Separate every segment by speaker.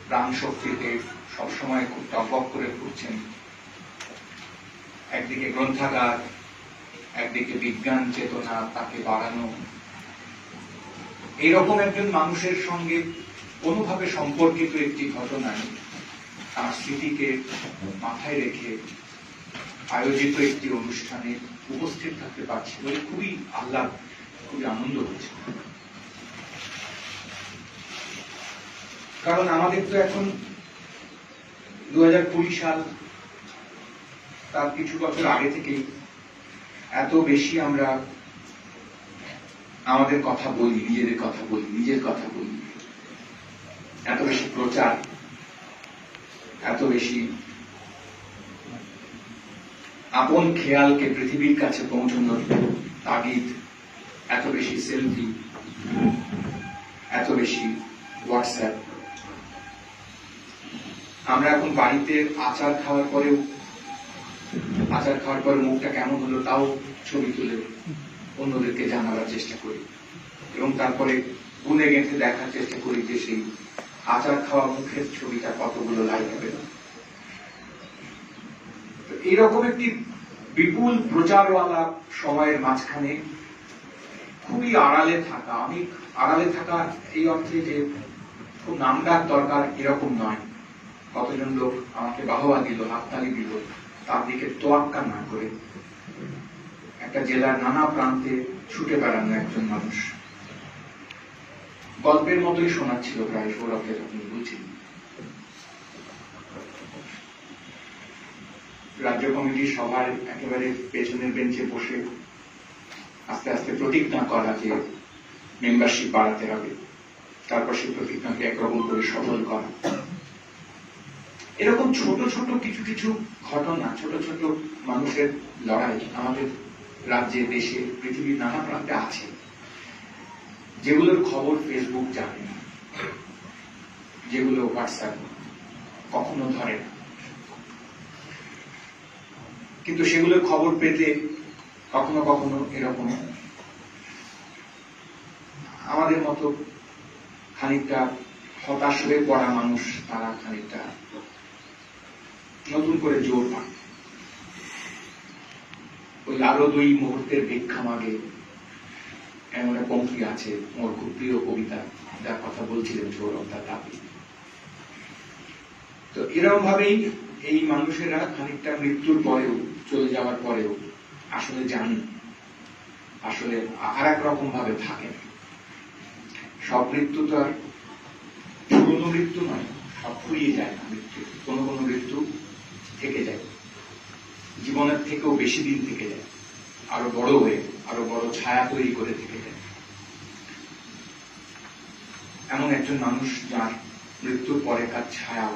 Speaker 1: প্রাণ শক্তিতে সবসময় খুব টকবক করে ঘুরছেন। একদিকে গ্রন্থাগার, একদিকে বিজ্ঞান চেতনা তাকে বাড়ানো। এইরকম একজন মানুষের সঙ্গে কোনোভাবে সম্পর্কিত একটি ঘটনায় তার স্মৃতিকে মাথায় রেখে আয়োজিত একটি অনুষ্ঠানে উপস্থিত থাকতে পারছি বলে খুবই আহ্লাদ, খুবই আনন্দ হচ্ছে। কারণ আমাদের তো এখন 2020 সাল, তার কিছু বছর আগে থেকেই এত বেশি আমরা আমাদের কথা বলি, নিজেদের কথা বলি, নিজের কথা বলি, এত বেশি প্রচার, এত বেশি আপন খেয়ালকে পৃথিবীর কাছে পৌঁছানোর তাগিদ, এত বেশি সেলফি, এত বেশি হোয়াটসঅ্যাপ। আমরা এখন বাড়িতে আচার খাওয়ার পরে মুখটা কেমন হলো তাও ছবি তুলে অন্যদেরকে জানাবার চেষ্টা করি, এবং তারপরে গুনে গেঁথে দেখার চেষ্টা করি যে সেই আচার খাওয়া মুখের ছবিটা কতগুলো লাইক হবে। এইরকম একটি বিপুল প্রচারওয়ালা সময়ের মাঝখানে খুবই আড়ালে থাকা, অনেক আড়ালে থাকা এই অর্থে যে খুব নামডাক দরকার এরকম নয়। কতজন লোক আমাকে বাহবা দিল, হাততালি দিল, তার দিকে তোয়াক্কা না করে একটা জেলার নানা প্রান্তে ছুটে বেড়ানো একজন মানুষ। গল্পের মতোই শোনাচ্ছিল প্রায় সৌরভকে যখন বলছি। রাজ্য কমিটির সভার একেবারে পেছনের বেঞ্চে বসে আস্তে আস্তে প্রতিজ্ঞা করা যে মেম্বারশিপ বাড়াতে হবে, তারপর সেই প্রতিজ্ঞাকে একরকম করে সফল করা। এরকম ছোট ছোট কিছু কিছু ঘটনা, ছোট ছোট মানুষের লড়াই আমাদের রাজ্যে, দেশে, পৃথিবীর নানা প্রান্তে আছে, যেগুলোর খবর ফেসবুক জানে না, যেগুলো হোয়াটসঅ্যাপ কখনো ধরে না। কিন্তু সেগুলোর খবর পেতে কখনো কখনো এরকম আমাদের মতো খানিকটা হতাশ হয়ে পড়া মানুষ, তারা খানিকটা নতুন করে জোর পান। ওই আরো 2 মুহূর্তের ভিক্ষা মাগে এমন এক পঙ্ক্তি আছে ওর খুব প্রিয় কবিতা, যার কথা বলছিলেন সৌরভ, তার দাবি। তো এরকম ভাবেই এই মানুষেরা খানিকটা মৃত্যুর পরেও, চলে যাওয়ার পরেও আসলে জানেন, আসলে আর এক রকম ভাবে থাকেন। সব মৃত্যু তো আর পুরনো মৃত্যু নয়, সব ফুরিয়ে যায় না মৃত্যু। কোনো কোনো মৃত্যু থেকে যায়, জীবনের থেকেও বেশি দিন থেকে যায়, আরো বড় হয়ে, আরো বড় ছায়া তৈরি করে থেকে যায়। এমন একজন মানুষ যার মৃত্যুর পরে তার ছায়াও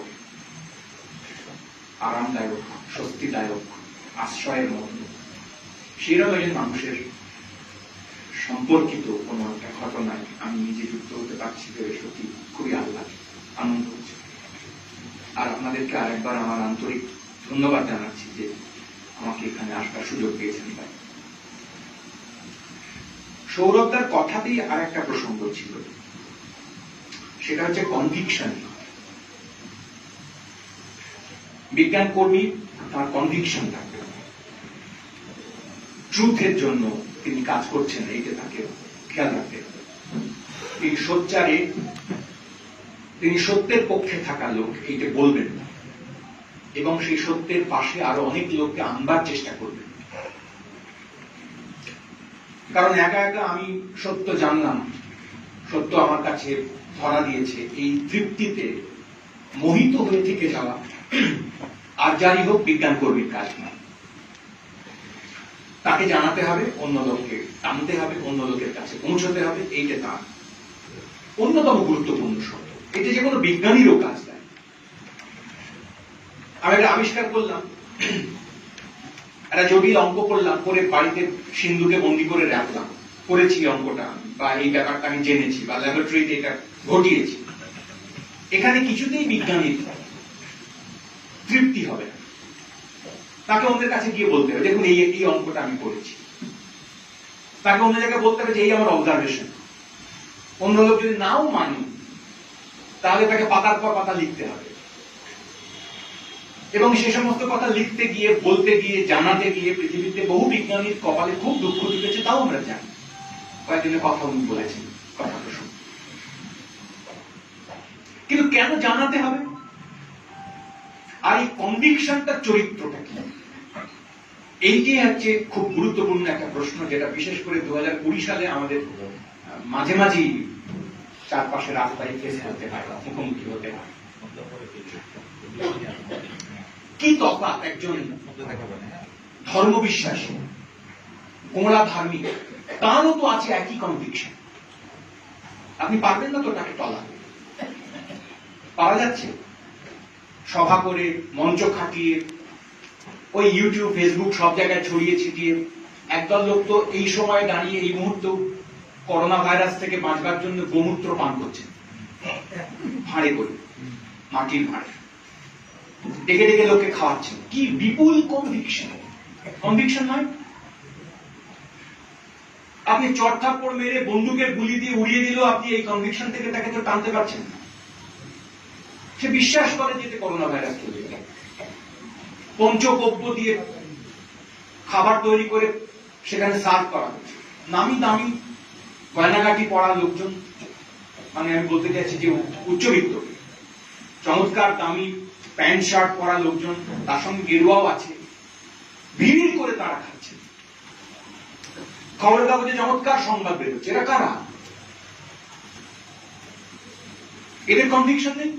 Speaker 1: আরামদায়ক, স্বস্তিদায়ক, আশ্রয়ের মতো, সেরকম একজন মানুষের সম্পর্কিত কোনো একটা ঘটনায় আমি নিজে যুক্ত হতে পারছি ভেবে সত্যি খুবই আনন্দ হচ্ছে। আর আপনাদেরকে আরেকবার আমার আন্তরিক ধন্যবাদ জানাচ্ছি যে আমাকে এখানে আসবার সুযোগ পেয়েছেন। তাই সৌরভদার কথাতেই আর একটা প্রসঙ্গ ছিল, সেটা হচ্ছে কনভিকশন। বিজ্ঞান কর্মী, তার কনভিকশন থাকবে, ট্রুথের জন্য তিনি কাজ করছেন, এইটা তাকে খেয়াল রাখতে হবে। তিনি সোচ্চারে, তিনি সত্যের পক্ষে থাকা লোক, এইটা বলবেন না, এবং সেই সত্যের পাশে আরো অনেক লোককে আনবার চেষ্টা করবেন। কারণ একা একা আমি সত্য জানলাম, সত্য আমার কাছে ধরা দিয়েছে, এই তৃপ্তিতে মোহিত হয়ে থেকে যাওয়া আর যারই হোক বিজ্ঞান কর্মীর কাজ না। তাকে জানাতে হবে, অন্য লোককে টানতে হবে, অন্য লোকের কাছে পৌঁছতে হবে, এইটা তার অন্যতম গুরুত্বপূর্ণ শর্ত। এটা যে কোনো বিজ্ঞানীরও কাজ দেয়। আমি একটা আবিষ্কার করলাম, একটা জটিল অঙ্ক করলাম, করে বাড়িতে সিন্ধুকে বন্দি করে রাখলাম, করেছি অঙ্কটা, বা এই ব্যাপারটা আমি জেনেছি, বা ল্যাবরেটরিতে এটা ঘটিয়েছি। এখানে কিছুতেই বিজ্ঞানীর তৃপ্তি হবে না। তাকে অন্যের কাছে গিয়ে বলতে হবে, দেখুন এই অঙ্কটা আমি করেছি। তাকে অন্য জায়গায় বলতে হবে যে এই আমার অবজারভেশন। অন্য লোক যদি নাও মানে, তাহলে তাকে পাতার পর পাতা লিখতে হবে, এবং সে সমস্ত কথা লিখতে গিয়ে, বলতে গিয়ে, জানাতে গিয়ে পৃথিবীতে বহু বিজ্ঞানীর কপালে খুব দুঃখ জুটেছে, তাও আমরা জানি। কয়েকজনের কথা উনি বলেছেন, কথাটা শুনে। কিন্তু কেন জানাতে হবে? আর এই কনভিকশনটা চরিত্রটা কি? এইটি হচ্ছে খুব গুরুত্বপূর্ণ একটা প্রশ্ন, যেটা বিশেষ করে 2020 সালে আমাদের মাঝে মাঝেই চারপাশে রাস্তায় ফেস করতে হয়, মুখোমুখি হতে হয়। কি তফাৎ একজন ধর্মবিশ্বাসী, কোমলা ধার্মিক, তারও তো আছে একই কনভিকশন। আপনি পারবেন না তো তাকে টলাতে? পারা যাচ্ছে? সভা করে, মঞ্চ খাটিয়ে, ওই ইউটিউব, ফেসবুক সব জায়গায় ছড়িয়ে ছিটিয়ে একদল লোক তো এই সময় দাঁড়িয়ে এই মুহূর্তে করোনা ভাইরাস থেকে বাঁচবার জন্য গোমূত্র পান করছে, ভাঁড়ে করে, মাটির ভাঁড়ে ডেকে ডেকে লোককে খাওয়াচ্ছে। কি বিপুল কনভিকশন! কনভিকশন নয়? আপনি চড়থাপ্পড় মেরে বন্দুকের গুলি দিয়ে উড়িয়ে দিল, আপনি এই কনভিকশন থেকে তাকে তো টানতে পারছেন না। সে বিশ্বাস করে যে করোনা ভাইরাস চলে যাবে। পঞ্চগব্য দিয়ে খাবার তৈরি করে সেখানে সার্ভ করা হচ্ছে। নামি দামি গয়নাগাটি পড়া লোকজন, মানে আমি বলতে চাইছি যে উচ্চবিত্ত, চমৎকার দামি প্যান্ট শার্ট পরা লোকজন, তার সঙ্গে গেরুয়াও আছে, ভিড় করে তারা খাচ্ছে। খবরের কাগজে চমৎকার সংবাদ বেরোচ্ছে। এরা কারা? এদের কনভিকশন নেই?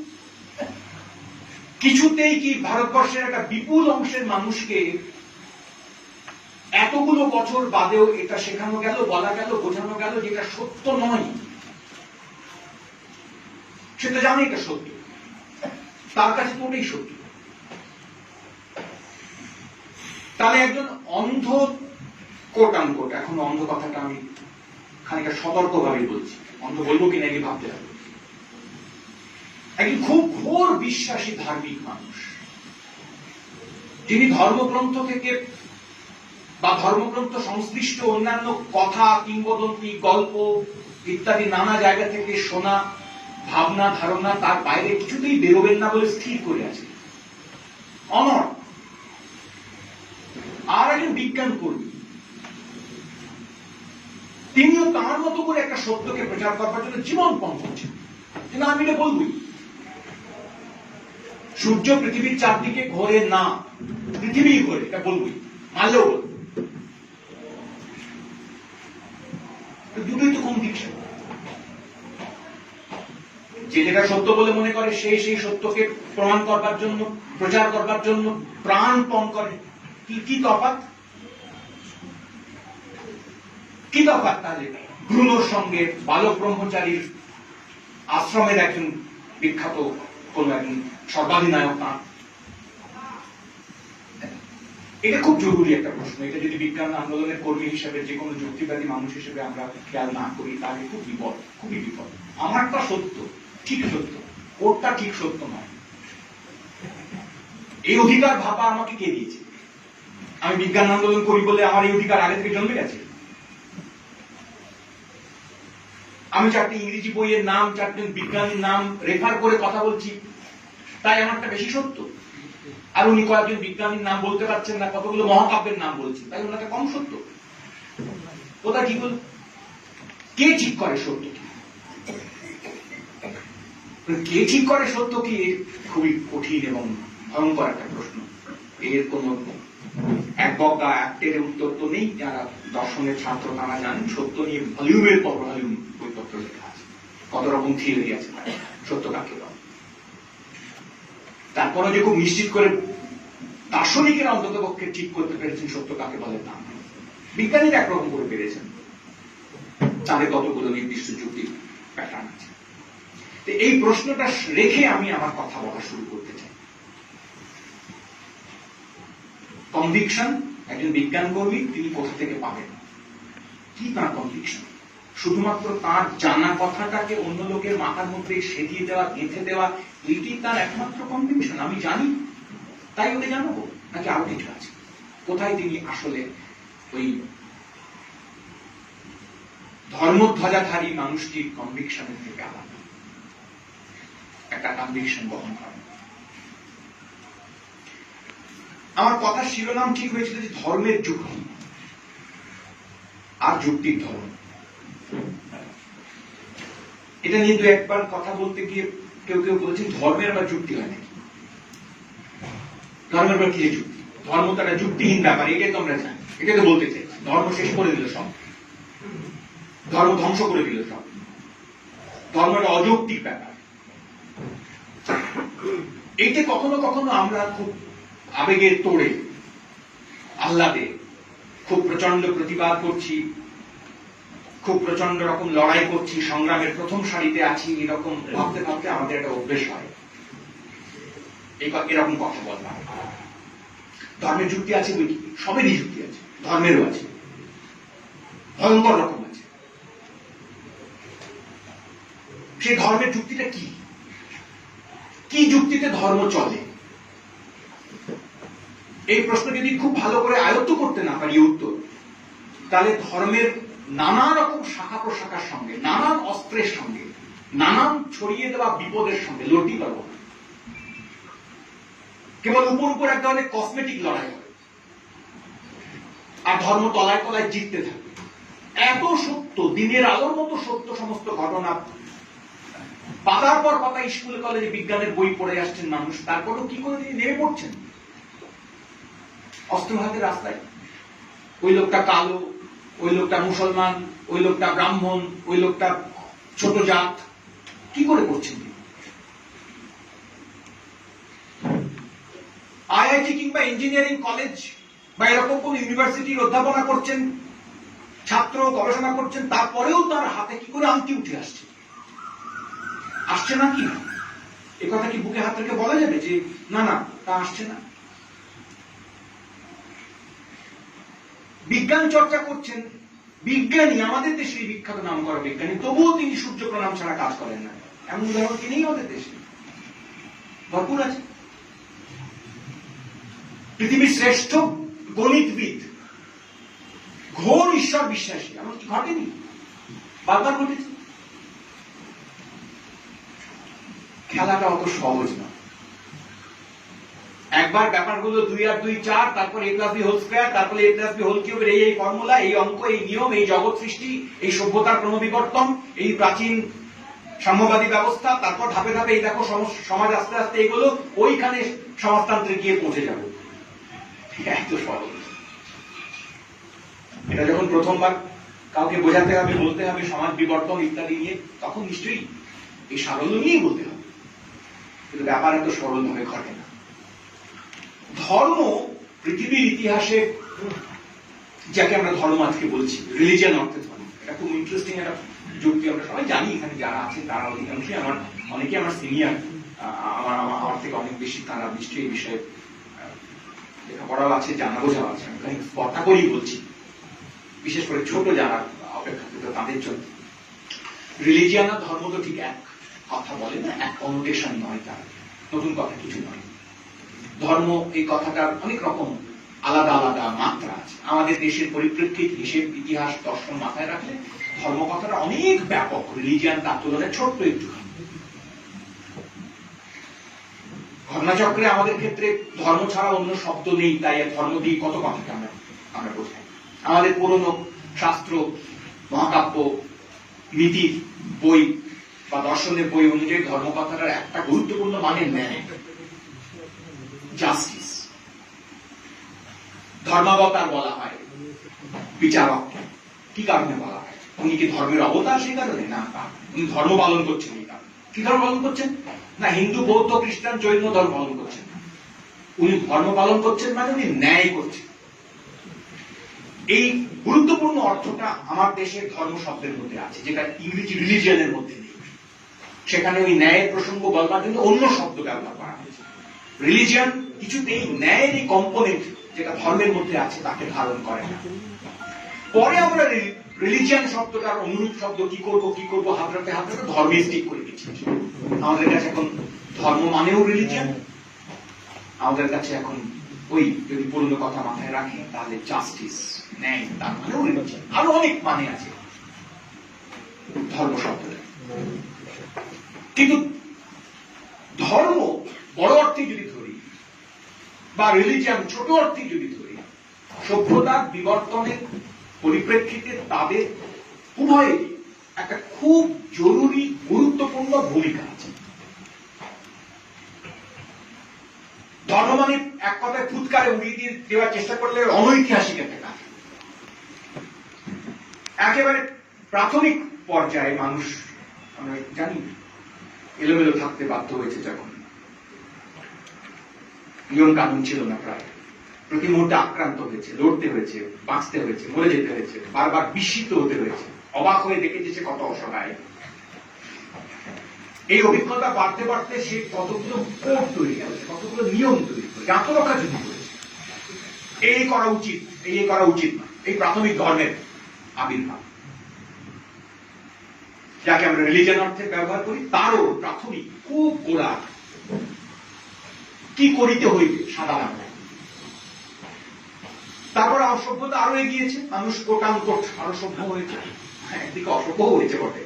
Speaker 1: কিছুতেই কি ভারতবর্ষের একটা বিপুল অংশের মানুষকে এতগুলো বছর বাদেও এটা শেখানো গেল, বলা গেল, বোঝানো গেল যেটা সত্য নয়? সেটা জানে এটা সত্য, তার কাছে তো ওটাই সত্য। তাহলে একজন অন্ধ, কোট আনকোট, এখন অন্ধ কথাটা আমি খানিকটা সতর্কভাবে বলছি, অন্ধ বলবো কিনা কি ভাবতে হবে, একজন খুব ঘোর বিশ্বাসী ধার্মিক মানুষ, যিনি ধর্মগ্রন্থ থেকে বা ধর্মগ্রন্থ সংশ্লিষ্ট অন্যান্য কথা, কিংবদন্তি, গল্প ইত্যাদি নানা জায়গা থেকে শোনা ভাবনা, ধারণা, তার বাইরে কিছুতেই বেরোবেন না বলে স্থির করে আছে, অনড়। আর একজন বিজ্ঞান কর্মী, তিনিও তার মতো করে একটা সত্যকে প্রচার করবার জন্য জীবনপণ করছেন। কিন্তু আমি এটা বলবই, সূর্য পৃথিবীর চারদিকে ঘোরে না, পৃথিবী ঘোরে, এটা বলবই, মানলেও বলবো। দুটোই তো কনভিকশন। যে যেটা সত্য বলে মনে করে, সেই সত্যকে প্রমাণ করবার জন্য, প্রচার করবার জন্য প্রাণপণ করে। কি তফাৎ? কি তফাৎ তাহলে ব্রুনোর সঙ্গে বালক ব্রহ্মচারীর আশ্রমের একজন বিখ্যাত কোন একজন সর্বাধিনায়ক তাঁর? এটা খুব জরুরি একটা প্রশ্ন। এটা যদি বিজ্ঞান আন্দোলনের কর্মী হিসেবে, যে কোনো যুক্তিবাদী মানুষ হিসেবে আমরা খেয়াল না করি, তাহলে খুব বিপদ, খুবই বিপদ। আমারটা সত্য, ঠিক সত্য, ওরটা ঠিক সত্য নয়। এই অধিকার ভাবা আমাকে কে দিয়েছে? আমি বিজ্ঞান আন্দোলন করি বলে আমার এই অধিকার আগে থেকে জন্মে গেছে? আমি চারটি ইংরেজি বইয়ের নাম, চারটি বিজ্ঞানীর নাম রেফার করে কথা বলছি, তাই আমারটা বেশি সত্য? আর উনি কয়েকজন বিজ্ঞানীর নাম বলতে পারছেন না, কতগুলো মহাকাব্যের নাম বলছেন, তাই ওনাকে কম সত্য? ওটা কি বল? কে ঠিক করে সত্য কি? কে ঠিক করে সত্য কি? খুবই কঠিন এবং ভয়ঙ্কর একটা প্রশ্ন। এর কোন এক বগা এক টেরে উত্তর তো নেই। যারা দর্শনের ছাত্র তারা জানেন, সত্য নিয়ে ভলিউমের পর ভলিউম বইপত্র লেখা আছে, কত রকম থিওরি আছে সত্য কাকে বলে। তারপরে যে খুব নিশ্চিত করে দার্শনিকেরা অন্তত পক্ষে ঠিক করতে পেরেছেন সত্য কাকে বলে, তা বিজ্ঞানীরা একরকম করে পেরেছেন, তাদের কতগুলো নির্দিষ্ট যুক্তি প্যাটার্ন আছে। এই প্রশ্নটা রেখে আমি আমার কথা বলা শুরু করতে চাই। কনভিকশন, একজন বিজ্ঞান কর্মী তিনি কোথা থেকে পাবেন? কি তার কনভিকশন? শুধুমাত্র তার জানা কথাটাকে অন্য লোকের মাথার মধ্যে সেদিয়ে দেওয়া, গেঁথে দেওয়া, এইটি তার একমাত্র কনভিকশন? আমি জানি তাই ওকে জানাবো, নাকি আরো কিছু আছে? কোথায় তিনি আসলে ওই ধর্মধ্বজাধারী মানুষটির কনভিকশনের থেকে আলাদা? একটা কনভিকশন বহন করে। আমার কথার শিরোনাম ঠিক হয়েছিল যে ধর্মের যুক্তি আর যুক্তির ধর্ম। এটা নিয়ে দু একবার কথা বলতে গিয়ে কেউ কেউ বলেছেন ধর্মের আবার যুক্তি হয় নাকি, ধর্মের আবার কি যুক্তি, ধর্ম তো একটা যুক্তিহীন ব্যাপার, এটাই তো আমরা জানি, এটাই তো বলতে চাই। ধর্ম শেষ করে দিল সব, ধর্ম ধ্বংস করে দিল সব, ধর্ম একটা অযৌক্তিক ব্যাপার। এইটা কখনো কখনো আমরা খুব আবেগের তোড়ে আহ্লাদে খুব প্রচন্ড প্রতিবাদ করছি, খুব প্রচন্ড রকম লড়াই করছি, সংগ্রামের প্রথম সারিতে আছি, এরকম ভাবতে ভাবতে আমাদের একটা অভ্যেস হয় এরকম কথা বললাম। ধর্মের যুক্তি আছে বই কি, সবেরই যুক্তি আছে, ধর্মেরও আছে, ভয়ঙ্কর রকম আছে। সেই ধর্মের যুক্তিটা কি, কি যুক্তিতে ধর্ম চলে? এই প্রশ্ন যদি খুব ভালো করে আয়ত্ত করতে না পারি উত্তর, তাহলে ধর্মের নানা রকম শাখা প্রশাখার সঙ্গে, নানান অস্ত্রের সঙ্গে, নানান ছড়িয়ে দেওয়া বিপদের সঙ্গে লড়তে পারবো না। কেবল উপর উপর এক ধরনের কসমেটিক লড়াই হবে, আর ধর্ম তলায় তলায় জিততে থাকবে। এত সত্য, দিনের আলোর মতো সত্য সমস্ত ঘটনা, পাতার পর পাতা স্কুল কলেজে বিজ্ঞানের বই পড়ে আসছেন মানুষ, তারপরেও কি করে তিনি নেমে পড়ছেন অস্ত্র হাতে রাস্তায়? ওই লোকটা কালো, ওই লোকটা মুসলমান, ওই লোকটা ব্রাহ্মণ, ওই লোকটা ছোট জাত, কি করে করছেন? আইআইটি কিংবা ইঞ্জিনিয়ারিং কলেজ বা এরকম কোন ইউনিভার্সিটির অধ্যাপনা করছেন, ছাত্র গবেষণা করছেন, তারপরেও তার হাতে কি করে আংটি উঠে আসছে? আসছে না কি? এ কথা কি বুকে হাত রেখে বলা যাবে যে না না তা আসছে না? বিজ্ঞান চর্চা করছেন বিজ্ঞানী, আমাদের দেশের বিখ্যাত নাম করা বিজ্ঞানী, তবুও তিনি সূর্য প্রণাম ছাড়া কাজ করেন না। এমন উদাহরণ কি নেই আমাদের দেশে? ভরপুর আছে। পৃথিবীর শ্রেষ্ঠ গণিতবিদ, ঘোর ঈশ্বর বিশ্বাসী, এমন কি ঘটেনি? বারবার ঘটেছে। খেলাটা অত সহজ না। একবার ব্যাপারগুলো 2 আর 2 4, তারপর a + b হোল স্কয়ার, তারপর a + b হোল কিউবের এই ফর্মুলা, এই অঙ্ক, এই নিয়ম, এই জগৎ সৃষ্টি, এই সভ্যতার ক্রমবিবর্তন, এই প্রাচীন সাম্যবাদী ব্যবস্থা, তারপর ধাপে ধাপে এই দেখো সমাজ আস্তে আস্তে এগুলো, ওইখানে সমাজতন্ত্রে গিয়ে পৌঁছে যাবে। এত সহজ। এটা যখন প্রথমবার কাউকে বোঝাতে হবে, বলতে হবে সমাজ বিবর্তন ইত্যাদি নিয়ে, তখন নিশ্চয়ই এই সারল্য নিয়েই বলতে হবে, কিন্তু ব্যাপার এত সরল ভাবে ঘটে না। ধর্ম পৃথিবীর ইতিহাসে, যাকে আমরা ধর্ম আজকে বলছি, রিলিজিয়ান অর্থে ধর্ম, এটা খুব ইন্টারেস্টিং একটা যুক্তি। আমরা সবাই জানি, এখানে যারা আছেন তারা অধিকাংশই অনেকে আমার সিনিয়র, আমার থেকে অনেক বেশি, তারা নিশ্চয়ই এই বিষয়ে লেখাপড়াও আছে, জানা বোঝাও আছে। আমি কথা করেই বলছি, বিশেষ করে ছোট যারা অপেক্ষাকৃত তাদের জন্য। রিলিজিয়ান আর ধর্ম তো ঠিক এক কথা বলে না, এক কনোটেশন নয়, তার নতুন কথা কিছু নয়। ধর্ম এই কথাটার অনেক রকম আলাদা আলাদা মাত্রা আছে। আমাদের দেশের পরিপ্রেক্ষিত, হিসেব, ইতিহাস, দর্শন মাথায় রাখলে ধর্ম কথাটা অনেক ব্যাপক, রিলিজিয়ান তার তুলনায় ছোট্ট একটু। ঘটনাচক্রে আমাদের ক্ষেত্রে ধর্ম ছাড়া অন্য শব্দ নেই, তাই ধর্ম দিয়ে কত কথাকে আমরা বোঝাই। আমাদের পুরনো শাস্ত্র, মহাকাব্য, নীতির বই বা দর্শনের বই অনুযায়ী ধর্ম কথাটার একটা গুরুত্বপূর্ণ মানে ন্যায়, জাস্টিস। ধর্মাবতার বলা হয়, বিচারক। কি কারণে বলা হয়? উনি কি ধর্মের অবতার সেই কারণে? না, উনি ধর্ম পালন করছেন এই কারণে। কি ধর্ম পালন করছেন? না হিন্দু, বৌদ্ধ, খ্রিস্টান, জৈন ধর্ম পালন করছেন। উনি ধর্ম পালন করছেন মানে উনি ন্যায় করছেন। এই গুরুত্বপূর্ণ অর্থটা আমার দেশের ধর্ম শব্দের মধ্যে আছে, যেটা ইংরেজি রিলিজিয়ানের মধ্যে নেই। সেখানে ওই ন্যায়ের প্রসঙ্গ বলবার জন্য অন্য শব্দ ব্যবহার করা হয়েছে। রিলিজিয়ান কিছুতেই ন্যায়ের এই কম্পোনেন্ট যেটা ধর্মের মধ্যে আছে তাকে ধারণ করে না। পরে আমরা রিলিজিয়ান শব্দটার অনুরূপ শব্দ কি করব হাতড়াতে হাতড়াতে ধর্মিস্টিক করে দিচ্ছি। আমাদের কাছে এখন ধর্ম মানেও রিলিজিয়ান, আমাদের কাছে এখন ওই যদি পুরনো কথা মাথায় রাখি তাহলে জাস্টিস, ন্যায়, তার মানেও রিলিজিয়ান। আরো অনেক মানে আছে ধর্ম শব্দটা। কিন্তু ধর্ম বড় অর্থে যদি ধরি বা রিলিজিয়ান ছোট অর্থে যদি ধরি, সভ্যতার বিবর্তনের পরিপ্রেক্ষিতে তাদের উভয়েরই একটা খুব জরুরি গুরুত্বপূর্ণ ভূমিকা আছে। ধর্ম মানে এক কথায় ফুৎকারে উড়িয়ে দিয়ে দেওয়ার চেষ্টা করলে অনৈতিহাসিক একটা কাজ। একেবারে প্রাথমিক পর্যায়ে মানুষ, আমরা জানি, এলোমেলো থাকতে বাধ্য হয়েছে যখন নিয়ম কানুন ছিল না, প্রায় প্রতি মুহূর্তে আক্রান্ত হয়েছে, লড়তে হয়েছে, বাঁচতে হয়েছে, মরে যেতে হয়েছে, বারবার বিস্মিত হতে হয়েছে, অবাক হয়ে দেখেছে সে কত অসহায়। এই অভিজ্ঞতা বাড়তে বাড়তে সে কতগুলো কোড তৈরি করেছে, কতগুলো নিয়ম তৈরি করেছে, আত্মরক্ষা যুদ্ধ করেছে। এই করা উচিত, এই করা উচিত না, এই প্রাথমিক ধর্মের আবির্ভাব, যাকে আমরা রিলিজিয়ন অর্থে ব্যবহার করি, তারও প্রাথমিক খুব গোড়া কি করিতে হইবে সাধারণ। তারপর অসভ্যতা আরো এগিয়েছে, মানুষ কোটানকোট আরো সভ্য হয়েছে, একদিকে অসভ্য হয়েছে বটে,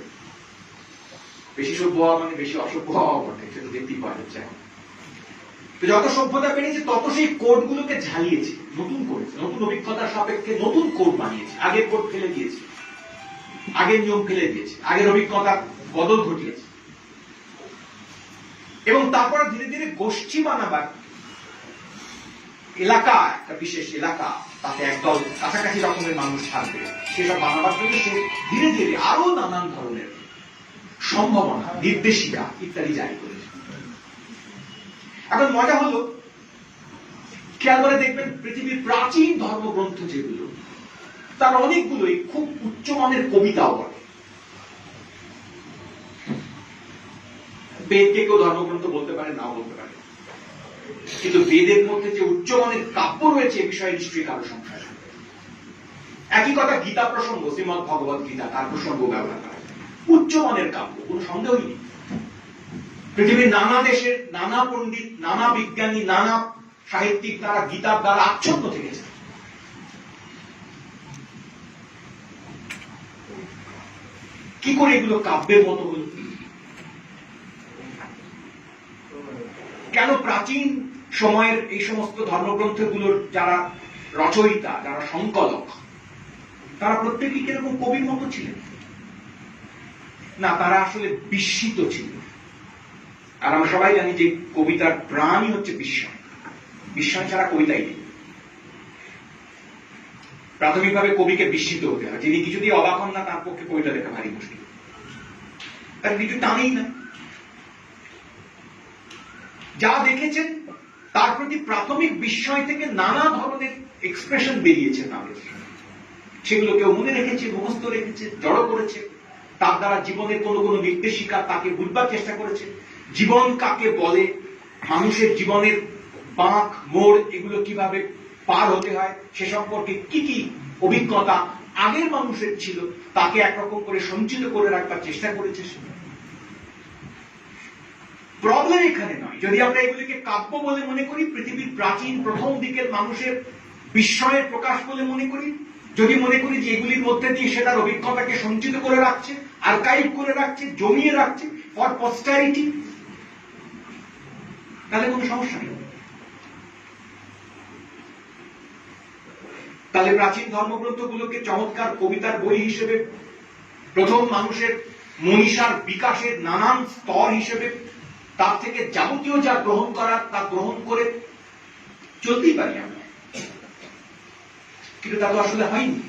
Speaker 1: বেশি সভ্য হওয়া মানে বেশি অসভ্য হওয়া বটে, সেটা দেখতেই পাওয়া যাচ্ছে এখন। তো যত সভ্যতা বেড়েছে তত সেই কোড গুলোকে ঝালিয়েছে, নতুন করেছে, নতুন অভিজ্ঞতার সাপেক্ষে নতুন কোড বানিয়েছে, আগের কোড ফেলে দিয়েছে, আগের নিয়ম ফেলে দিয়েছে, আগের অভিজ্ঞতার বদল ঘটিয়েছে। এবং তারপর ধীরে ধীরে গোষ্ঠী বানাবার এলাকা, একটা বিশেষ এলাকা, তাতে একদল কাছাকাছি রকমের মানুষ থাকবে, সেসব বানাবার জন্য সে ধীরে ধীরে আরো নানান ধরনের সম্ভাবনা, নির্দেশিকা ইত্যাদি জারি করেছে। এখন মজা হলো, খেয়াল করে দেখবেন পৃথিবীর প্রাচীন ধর্মগ্রন্থ যেগুলো, তার অনেকগুলোই খুব উচ্চমানের কবিতাও বলে। বেদকে কেউ ধর্মগ্রন্থ বলতে পারে, নাও বলতে পারে, কিন্তু বেদের মধ্যে যে উচ্চমানের কাব্য রয়েছে এ বিষয়ে নিশ্চয়ই কারো সংশয় নেই। একই কথা গীতা প্রসঙ্গ, শ্রীমদ ভগবত গীতা, তার প্রসঙ্গ ব্যবহার করা, উচ্চমানের কাব্য, কোন সন্দেহই নেই। পৃথিবীর নানা দেশের নানা পণ্ডিত, নানা বিজ্ঞানী, নানা সাহিত্যিক তারা গীতার দ্বারা আচ্ছন্ন থেকেছে। কি করে এগুলো কাব্যের মতো হল? কেন প্রাচীন সময়ের এই সমস্ত ধর্মগ্রন্থগুলোর যারা রচয়িতা, যারা সংকলক, তারা প্রত্যেকেই কিরকম কবির মতো ছিলেন না, তারা আসলে বিস্মিত ছিলেন। আর আমরা সবাই জানি যে কবিতার প্রাণই হচ্ছে বিস্ময়, বিস্ময় ছাড়া কবিতাই নেই। প্রাথমিকভাবে কবিকে বিস্মিত হতে হয়, যিনি কিছু দিয়ে অবাক হন না তার পক্ষে কবিতা লেখা ভারী মুশকিল, তার কিছু টানেই না। যা দেখেছেন তার প্রতি প্রাথমিক বিস্ময় থেকে নানা ধরনের এক্সপ্রেশন বেরিয়েছে তাদের, সেগুলো কেউ মনে রেখেছে, মুখস্থ রেখেছে, জড়ো করেছে, তার দ্বারা জীবনের কোনো কোনো নির্দেশিকা তাকে বুঝবার চেষ্টা করেছে। জীবন কাকে বলে, মানুষের জীবনের বাঁক মোড় এগুলো কিভাবে পার হতে হয়, সে সম্পর্কে কি কি অভিজ্ঞতা আগের মানুষের ছিল, তাকে একরকম করে সঞ্চিত করে রাখবার চেষ্টা করেছে। প্রবলেম এখানে নয়, যদি আমরা এগুলিকে কাব্য বলে মনে করি, পৃথিবীর প্রাচীন প্রথম দিকের মানুষের বিস্ময়ের প্রকাশ বলে মনে করি, যদি মনে করি যে এগুলির মধ্যে দিয়ে সে তার অভিজ্ঞতাকে সঞ্চিত করে রাখছে, আর্কাইভ করে রাখছে, জমিয়ে রাখছে ফর পস্টারিটি, তাহলে কোনো সমস্যা নেই। তাহলে প্রাচীন ধর্মগ্রন্থগুলোকে চমৎকার কবিতার বই হিসেবে, প্রথম মানুষের মনীষার বিকাশের নানান স্তর হিসেবে, তার থেকে যাবতীয় যা গ্রহণ করার তা গ্রহণ করে চলতেই পারি আমরা, কিন্তু তা তো আসলে হয়নি।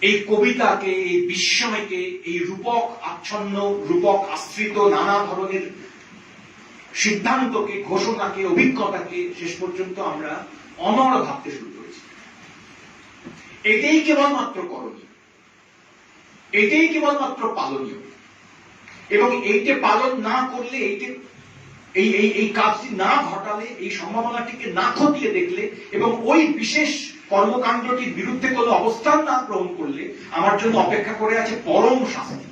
Speaker 1: এই কবিতাকে, এই বিস্ময়কে, এই রূপক আচ্ছন্ন, রূপক আশ্রিত নানা ধরনের সিদ্ধান্তকে, ঘোষণাকে, অভিজ্ঞতাকে শেষ পর্যন্ত আমরা অনড় ভাবতে শুরু করেছি। এটাই কেবলমাত্র করণীয়, এটাই কেবলমাত্র পালনীয়, এবং এইটা পালন না করলে, এই কাজটি না ঘটালে, এই সম্ভাবনাটিকে না খতিয়ে দেখলে, এবং ওই বিশেষ কর্মকাণ্ডটির বিরুদ্ধে কোনো অবস্থান না গ্রহণ করলে আমার জন্য অপেক্ষা করে আছে পরম শাস্তি।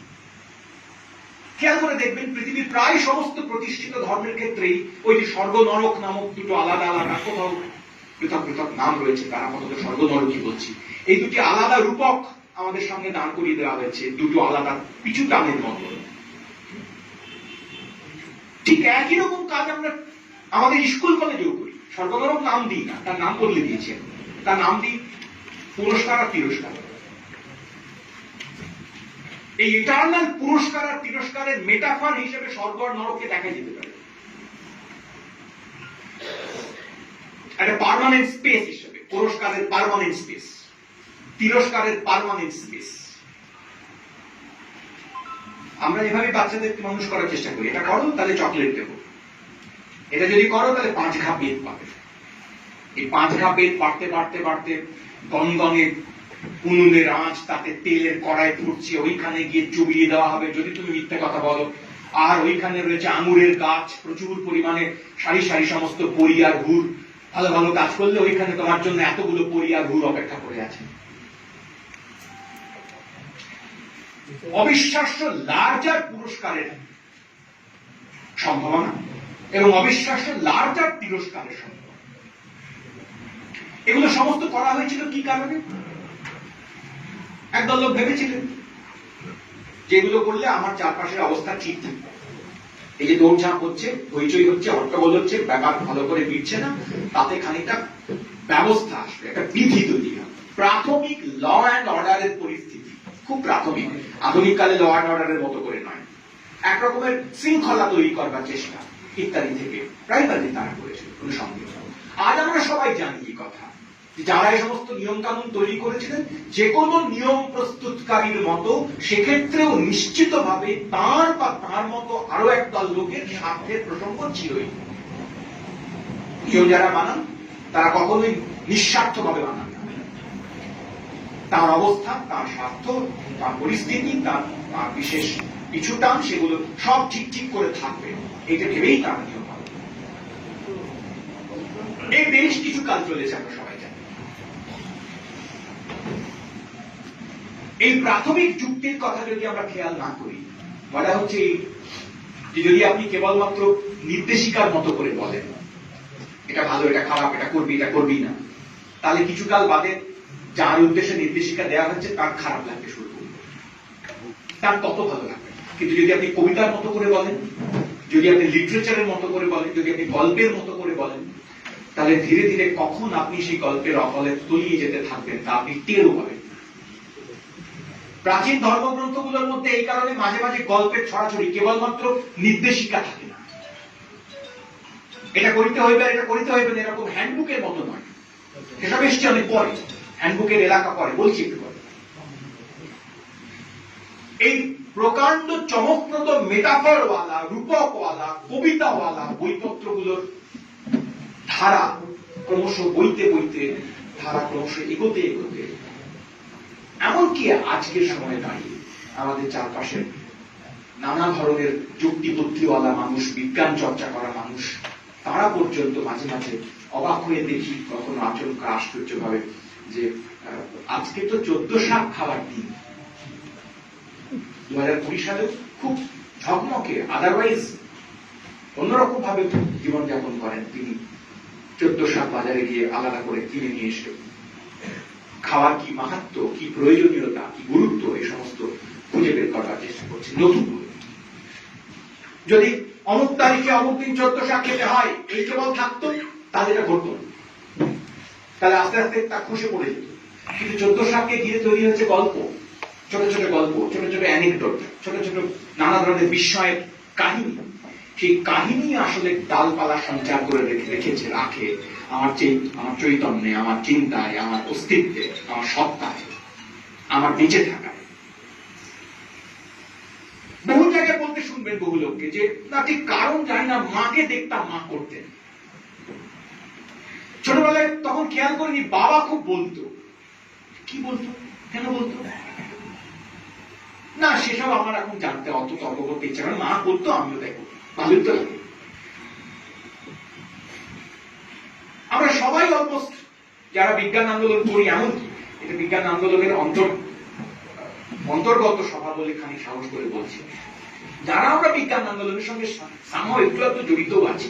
Speaker 1: খেয়াল করে দেখবেন পৃথিবীর প্রায় সমস্ত প্রতিষ্ঠিত ধর্মের ক্ষেত্রেই ওই যে স্বর্গ নরক নামক দুটো আলাদা আলাদা, কোথাও পৃথক পৃথক নাম রয়েছে, তারা আপাতত স্বর্গ নরকই বলছি, এই দুটি আলাদা রূপক আমাদের সামনে দাঁড় করিয়ে দেওয়া হয়েছে, দুটো আলাদা পিছু টানের মতো। ঠিক একই রকম কাজ আমরা আমাদের স্কুল কলেজেও করি। সর্বকারক নাম দিই না, তার নাম বদলে দিয়েছে, তার নাম দিই পুরস্কার আর তিরস্কার। এই ইটারনাল পুরস্কার আর তিরস্কারের মেটাফর হিসেবে স্বর্গ আর নরককে দেখা যেতে পারে, একটা পার্মানেন্ট স্পেস হিসেবে। পুরস্কারের পার্মানেন্ট স্পেস, তিরস্কারের পার্মানেন্ট স্পেস। আমরা যেভাবে বাচ্চাদেরকে মানুষ করার চেষ্টা করি, এটা করো তাহলে চকলেট দেবো, এটা যদি করো তাহলে 5 ঘা পেট পাবে। এই 5 ঘা পেট বাড়তে বাড়তে বাড়তে গনগনে উনুনের আঁচ, তাতে তেলের কড়াই ফুটছে, ওইখানে গিয়ে চুবিয়ে দেওয়া হবে যদি তুমি মিথ্যে কথা বলো। আর ওইখানে রয়েছে আঙুরের গাছ, প্রচুর পরিমাণে সারি সারি সমস্ত পরি আর ঘুর। ভালো ভালো কাজ করলে ওইখানে তোমার জন্য এতগুলো পরি আর ঘুর অপেক্ষা করে আছে। অবিশ্বাস্য লার্জার পুরস্কারের সম্ভাবনা এবং অবিশ্বাস্য লার্জার তিরস্কারের সম্ভাবনা। এগুলো সমস্ত করা হয়েছিল কি কারণে? একদল লোক ভেবেছিলেন যেগুলো করলে আমার চারপাশের অবস্থা ঠিক থাকবে। এই যে দৌড়ঝাঁপ হচ্ছে, হইচই হচ্ছে, হট্টগোল হচ্ছে, ব্যাপার ভালো করে মিটছে না, তাতে খানিকটা ব্যবস্থা আসবে, একটা বিধি তৈরি হবে। প্রাথমিক ল অ্যান্ড অর্ডারের পরিস্থিতি খুব প্রাথমিক, আধুনিক কালে ল অ্যান্ড অর্ডারের মতো করে নয়, একরকমের শৃঙ্খলা তৈরি করবার চেষ্টা ইত্যাদি থেকে প্রাইমারি তারা করেছিল কোনো সন্দেহ। আজ আমরা সবাই জানি এই কথা, যারা এই সমস্ত নিয়ম কানুন তৈরি করেছিলেন, যে কোনো নিয়ম প্রস্তুতকারীর মতো সেক্ষেত্রেও নিশ্চিতভাবে তার বা তার মতো আরো একদল লোকের স্বার্থের প্রসঙ্গ ছিলই। নিয়ম যারা বানান তারা কখনোই নিঃস্বার্থভাবে বানান না। তার অবস্থা, তার স্বার্থ, তার পরিস্থিতি, তার বিশেষ কিছু টান, সেগুলো সব ঠিক ঠিক করে থাকবে, এটা ভেবেই তার নিয়ম পালন। এই বেশ কিছু কাল চলেছে, আমরা সবাই জানি। এই প্রাথমিক যুক্তির কথা যদি আমরা খেয়াল না করি, বলা হচ্ছে যে যদি আপনি কেবলমাত্র নির্দেশিকার মতো করে বলেন এটা ভালো, এটা খারাপ, এটা করবি, এটা করবি না, তাহলে কিছুকাল বাদে যার উদ্দেশ্যে নির্দেশিকা দেওয়া হচ্ছে তার খারাপ লাগতে শুরু করবে, তার তত ভালো লাগবে। কিন্তু যদি আপনি কবিতার মতো করে বলেন, যদি আপনি লিটারেচারের মতো করে বলেন, যদি আপনি গল্পের মতো করে বলেন, তাহলে ধীরে ধীরে কখন আপনি সেই গল্পের অকলে তলিয়ে যেতে থাকবেন তা আপনি টেরও পাবেন। প্রাচীন ধর্মগ্রন্থগুলোর মধ্যে এই কারণে মাঝে মাঝে গল্পের ছড়াছড়ি, কেবলমাত্র নির্দেশিকা থাকে না, এটা করিতে হইবে এটা করিতে হইবে এরকম হ্যান্ডবুকের মতো নয়। সেসব এসছে অনেক পরে, হ্যান্ডবুকের এলাকা পরে, বলছি একটু পরে। এই প্রকাণ্ড চমকপ্রদ মেটাফরওয়ালা, রূপকওয়ালা, কবিতাওয়ালা বইপত্রগুলোর ধারা ক্রমশ বইতে বইতে, ধারা ক্রমশ এগোতে এগোতে, এমনকি আজকের সময়ে দাঁড়িয়ে আমাদের চারপাশের নানা ধরনের যুক্তিবুদ্ধিওয়ালা মানুষ, বিজ্ঞান চর্চা করা মানুষ, তারা পর্যন্ত মাঝে মাঝে অবাক হয়ে দেখি কখনো আচমকা আশ্চর্য ভাবে যে আজকে তো 14 শাক খাবার দিন। 2020 সালে খুব ঝকমকে, আদারওয়াইজ অন্যরকম ভাবে জীবনযাপন করেন তিনি। 14 শাক বাজারে গিয়ে আলাদা করে কিনে নিয়ে এসে খাওয়ার কি মাহাত্ম, কি প্রয়োজনীয়তা, কি গুরুত্ব, এই সমস্ত খুঁজে বের করার চেষ্টা করছে নতুন করে। যদি অমুক তারিখে অমুক দিন 14 শাক খেতে হয় এই কেবল থাকতো, তাহলে এটা ঘটতো না, তাহলে আস্তে আস্তে তা খসে পড়ে যেত। কিন্তু 14 শাককে ঘিরে তৈরি হচ্ছে গল্প, ছোট ছোট গল্প, ছোট ছোট অ্যানেকডোট, ছোট ছোট নানা ধরনের বিস্ময়ের কাহিনী। সেই কাহিনী আসলে ডালপালা সঞ্চার করে রাখে আমার চৈতন্যে, আমার চিন্তায়, আমার অস্তিত্বে, আমার সত্তায়, আমার বেঁচে থাকায়। বহু জায়গায় বলতে শুনবেন বহু লোককে যে না ঠিক কারণ জানি না, মাকে দেখতাম মা করতেন। ছোটবেলায় তখন খেয়াল করিনি, বাবা খুব বলতো। কি বলতো, কেন বলতো না সেসব আমার এখন জানতে অত তর্ক করতে ইচ্ছা করে। মা করতো, আমিও তাই করতাম, ভালোই তো লাগে। আমরা সবাই অলমোস্ট যারা বিজ্ঞান আন্দোলন করি, এমনকি এটা বিজ্ঞান আন্দোলনের অন্তর্গত সভা বলে খানিক সাহস করে বলছি, যারা আমরা বিজ্ঞান আন্দোলনের সঙ্গে সামহাও একটু একটু জড়িত আছি।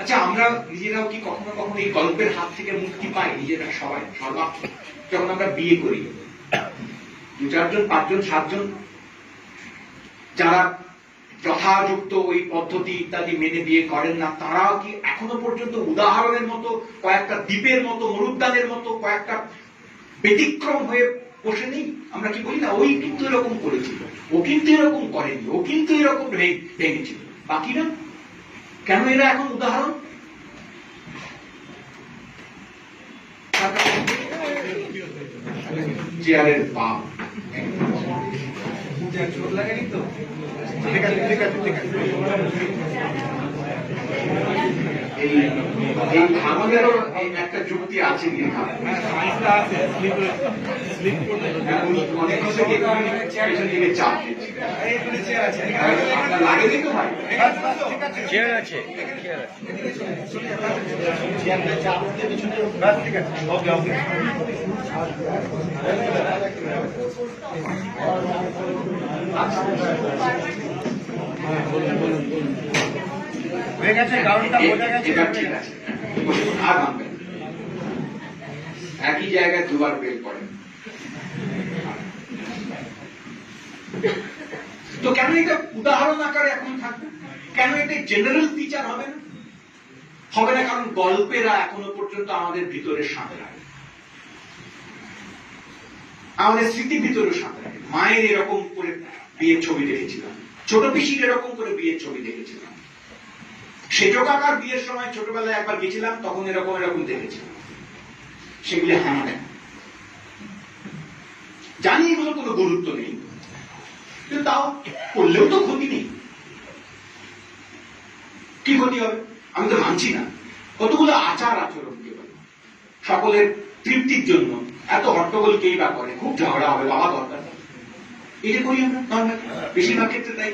Speaker 1: আচ্ছা, আমরা নিজেরাও কি কখনো কখনো এই গল্পের হাত থেকে মুক্তি পাই? নিজেরা সবাই সর্বাত্মক যখন আমরা বিয়ে করি, 2, 4 জন, 5 জন, 7 জন যারা যথাযুক্ত ওই পদ্ধতি ইত্যাদি মেনে বিয়ে করেন না, তারা কি এখনো পর্যন্ত উদাহরণের মতো, কয়েকটা দ্বীপের মতো, মরুদ্যানের মতো কয়েকটা ব্যতিক্রম হয়ে বসে নেই? আমরা কি বলি না, ওই কিন্তু এরকম করেছিল, ও কিন্তু এরকম করেনি, ও কিন্তু এরকম ভেঙেছিল, বাকিরা কেন এরা এখন উদাহরণ? চেয়ারের বাপ এই ভাঙনেরও একটা যুক্তি আছে, দিকে চাপ লাগেনি তো ভাই, চেয়ার আছে, একই জায়গায় দুবার বেল পড়ে, তো কেন এটা উদাহরণ আকারে এখন থাকবে? কেন এটা জেনারেল ফিচার হবে না? হবে না কারণ গল্পেরা এখনো পর্যন্ত আমাদের ভিতরে সাঁতে রাখে, আমাদের স্মৃতির ভিতরে সাঁতে রাখে। মায়ের এরকম করে বিয়ের ছবি দেখেছিলাম, ছোট পিসির এরকম করে বিয়ের ছবি দেখেছিলাম, সেজ কাকার বিয়ের সময় ছোটবেলায় একবার গেছিলাম, তখন এরকম এরকম দেখেছিলাম। সেগুলি হানা দেয়, জানি এগুলো কোনো গুরুত্ব নেই, কিন্তু তাও করলেও তো ক্ষতি নেই। কি ক্ষতি হবে? আমি তো মানছি না। কতগুলো আচার আচরণ সকলের তৃপ্তির জন্য এত হট্টগোল কেই বা করে, খুব ঝগড়া হবে, বাবা দরকার, এটা করি আমরা বেশিরভাগ ক্ষেত্রে। তাই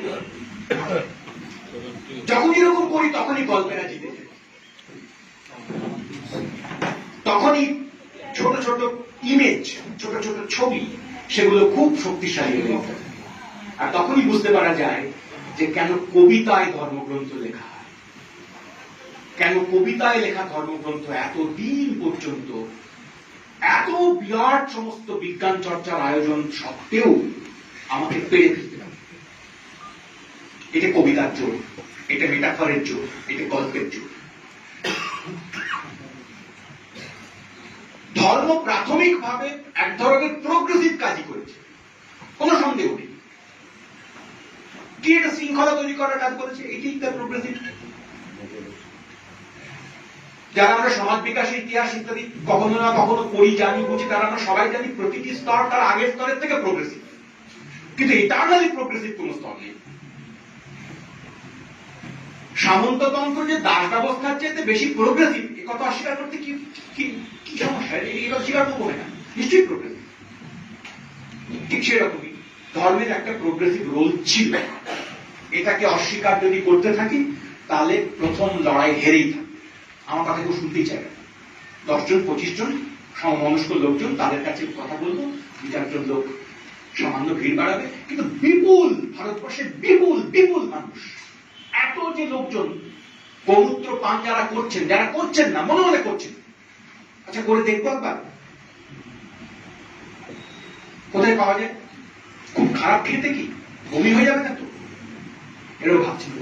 Speaker 1: যখন এরকম করি তখনই গল্পেরা জিতে যায়, তখনই ছোট ছোট ইমেজ, ছোট ছোট ছবি, সেগুলো খুব শক্তিশালী হয়ে ওঠে। আর তখনই বুঝতে পারা যায় যে কেন কবিতায় ধর্মগ্রন্থ লেখা হয়, কেন কবিতায় লেখা ধর্মগ্রন্থ এতদিন পর্যন্ত এত বিরাট সমস্ত বিজ্ঞান চর্চার আয়োজন সত্ত্বেও আমাকে পেরে ফেলতে হবে। এটা কবিতার জোর, এটা মেটাফরের জোর, এটা গল্পের জোর। ধর্ম প্রাথমিকভাবে এক ধরনের প্রোগ্রেসিভ কাজই করেছে, কোনো সন্দেহ নেই। কি একটা শৃঙ্খলা তৈরি করার কাজ করেছে, এটাই তার প্রোগ্রেসিভ। যারা আমরা সমাজ বিকাশের ইতিহাস ইত্যাদি কখনো না কখনো পড়ি, জানি, বুঝি, তারা আমরা সবাই জানি প্রতিটি স্তর তার আগের স্তরের থেকে প্রোগ্রেসিভ, কিন্তু ইটারনালি প্রোগ্রেসিভ কোন স্তর নেই। সামন্ততন্ত্র যে দাস ব্যবস্থার চেয়ে বেশি প্রোগ্রেসিভ, এ কথা অস্বীকার করতে কি কি সমস্যা? এটা স্বীকার করবো না, নিশ্চয়ই প্রোগ্রেসিভ। ঠিক সেরকমই ধর্মের একটা প্রোগ্রেসিভ রোল ছিল, এটাকে অস্বীকার যদি করতে থাকি তাহলে প্রথম লড়াই হেরেই থাকবে। আমার কথা কেউ শুনতেই চাইবে না। 10 জন 25 জন সমমনস্ক লোকজন, তাদের কাছে কথা বলবো, 2-4 জন লোক সামান্য ভিড় বাড়াবে, কিন্তু বিপুল ভারতবর্ষের বিপুল বিপুল মানুষ, এত যে লোকজন গোমূত্র পান যারা করছেন, যারা করছেন না মনে মনে করছেন, আচ্ছা করে দেখবো একবার কোথায় পাওয়া যায়, খুব খারাপ খেতে কি বমি হয়ে যাবে না তো, এরও ভাবছেন।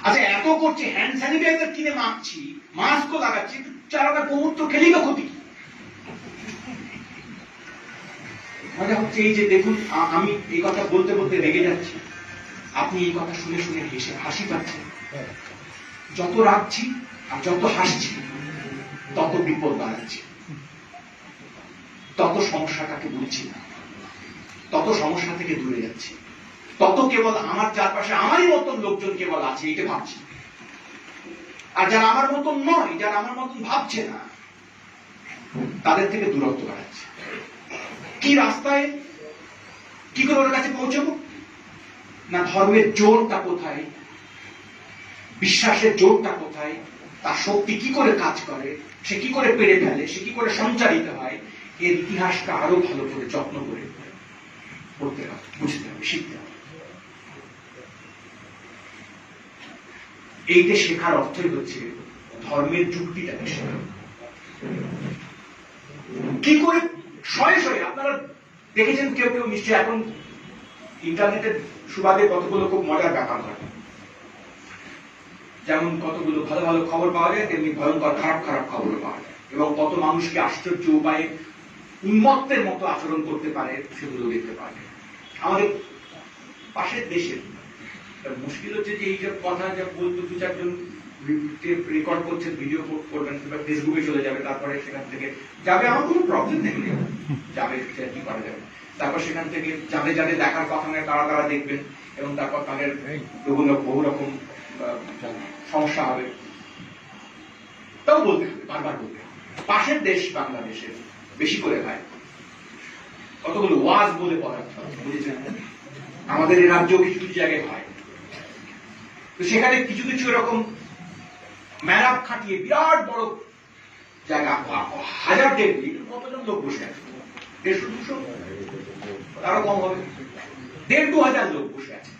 Speaker 1: আচ্ছা এত করছি, হ্যান্ড স্যানিটাইজার কিনে মাখছি, মাস্কও লাগাচ্ছি, চারাটা গোমূত্র খেলেই বা ক্ষতি। মজা হচ্ছে এই যে দেখুন, আমি এই কথা বলতে বলতে রেগে যাচ্ছি, আপনি এই কথা শুনে শুনে হেসে হাসি পাচ্ছেন। যত রাখছি আর যত হাসছি তত বিপদ বাড়াচ্ছি, তত সমস্যাটাকে বুঝছি না, তত সমস্যা থেকে দূরে যাচ্ছি, তত কেবল আমার চারপাশে আমারই মতন লোকজন কেবল আছে এটা ভাবছি, আর যারা আমার মতন নয়, যারা আমার মতন ভাবছে না, তাদের থেকে দূরত্ব বাড়াচ্ছে। কি রাস্তায় কি করে ওর কাছে পৌঁছবো? না ধর্মের জোরটা কোথায়, বিশ্বাসের জোরটা কোথায়, তার শক্তি কি করে কাজ করে, সে কি করে পেরে ফেলে, সে কি করে সঞ্চারিত হয়, এর ইতিহাসটা আরো ভালো করে যত্ন করে পড়তে হবে, বুঝতে হবে, শিখতে হবে। এইটা শেখার অর্থই হচ্ছে ধর্মের যুক্তিটাকে শেখা। কি করে শয়ে শয়ে আপনারা দেখেছেন, কেউ কেউ নিশ্চয়ই এখন ইন্টারনেটের সুবাদে কতগুলো খুব মজার ব্যাপার ঘটে। যেমন কতগুলো ভালো ভালো খবর পাওয়া যায়, তেমনি ভয়ঙ্কর খারাপ খারাপ খবরও পাওয়া যায়, এবং কত মানুষকে আশ্চর্য উপায়ে উন্মত্তের মতো আচরণ করতে পারে সেগুলো দেখতে পারে। আমাদের পাশের দেশের মুশকিল হচ্ছে যে এই যে কথা যা বলতো, দু চারজন রেকর্ড করছেন, ভিডিও করবেন, ফেসবুকে চলে যাবে, তারপরে সেখান থেকে যাবে, আমার কোনো প্রবলেম নেই, যাবে, কি করা যাবে। তারপর সেখান থেকে যাদের যাদের দেখার কথা নয় তারা তারা দেখবেন, এবং তারপর তাদের বহু রকম সমস্যা হবে। তাও বলতে হবে, বারবার বলতে হবে। পাশের দেশ বাংলাদেশের বেশি করে হয় কতগুলো ওয়াজ বলে পদার্থ, বুঝেছেন? আমাদের এই রাজ্য কিছু কিছু জায়গায় হয়, তো সেখানে কিছু কিছু এরকম ম্যারাপ খাটিয়ে বিরাট বড় জায়গা, 1000-1,500 কতজন লোক বসে আছে, 150-200, তারও কম হবে, 1,500-2,000 লোক বসে আছে।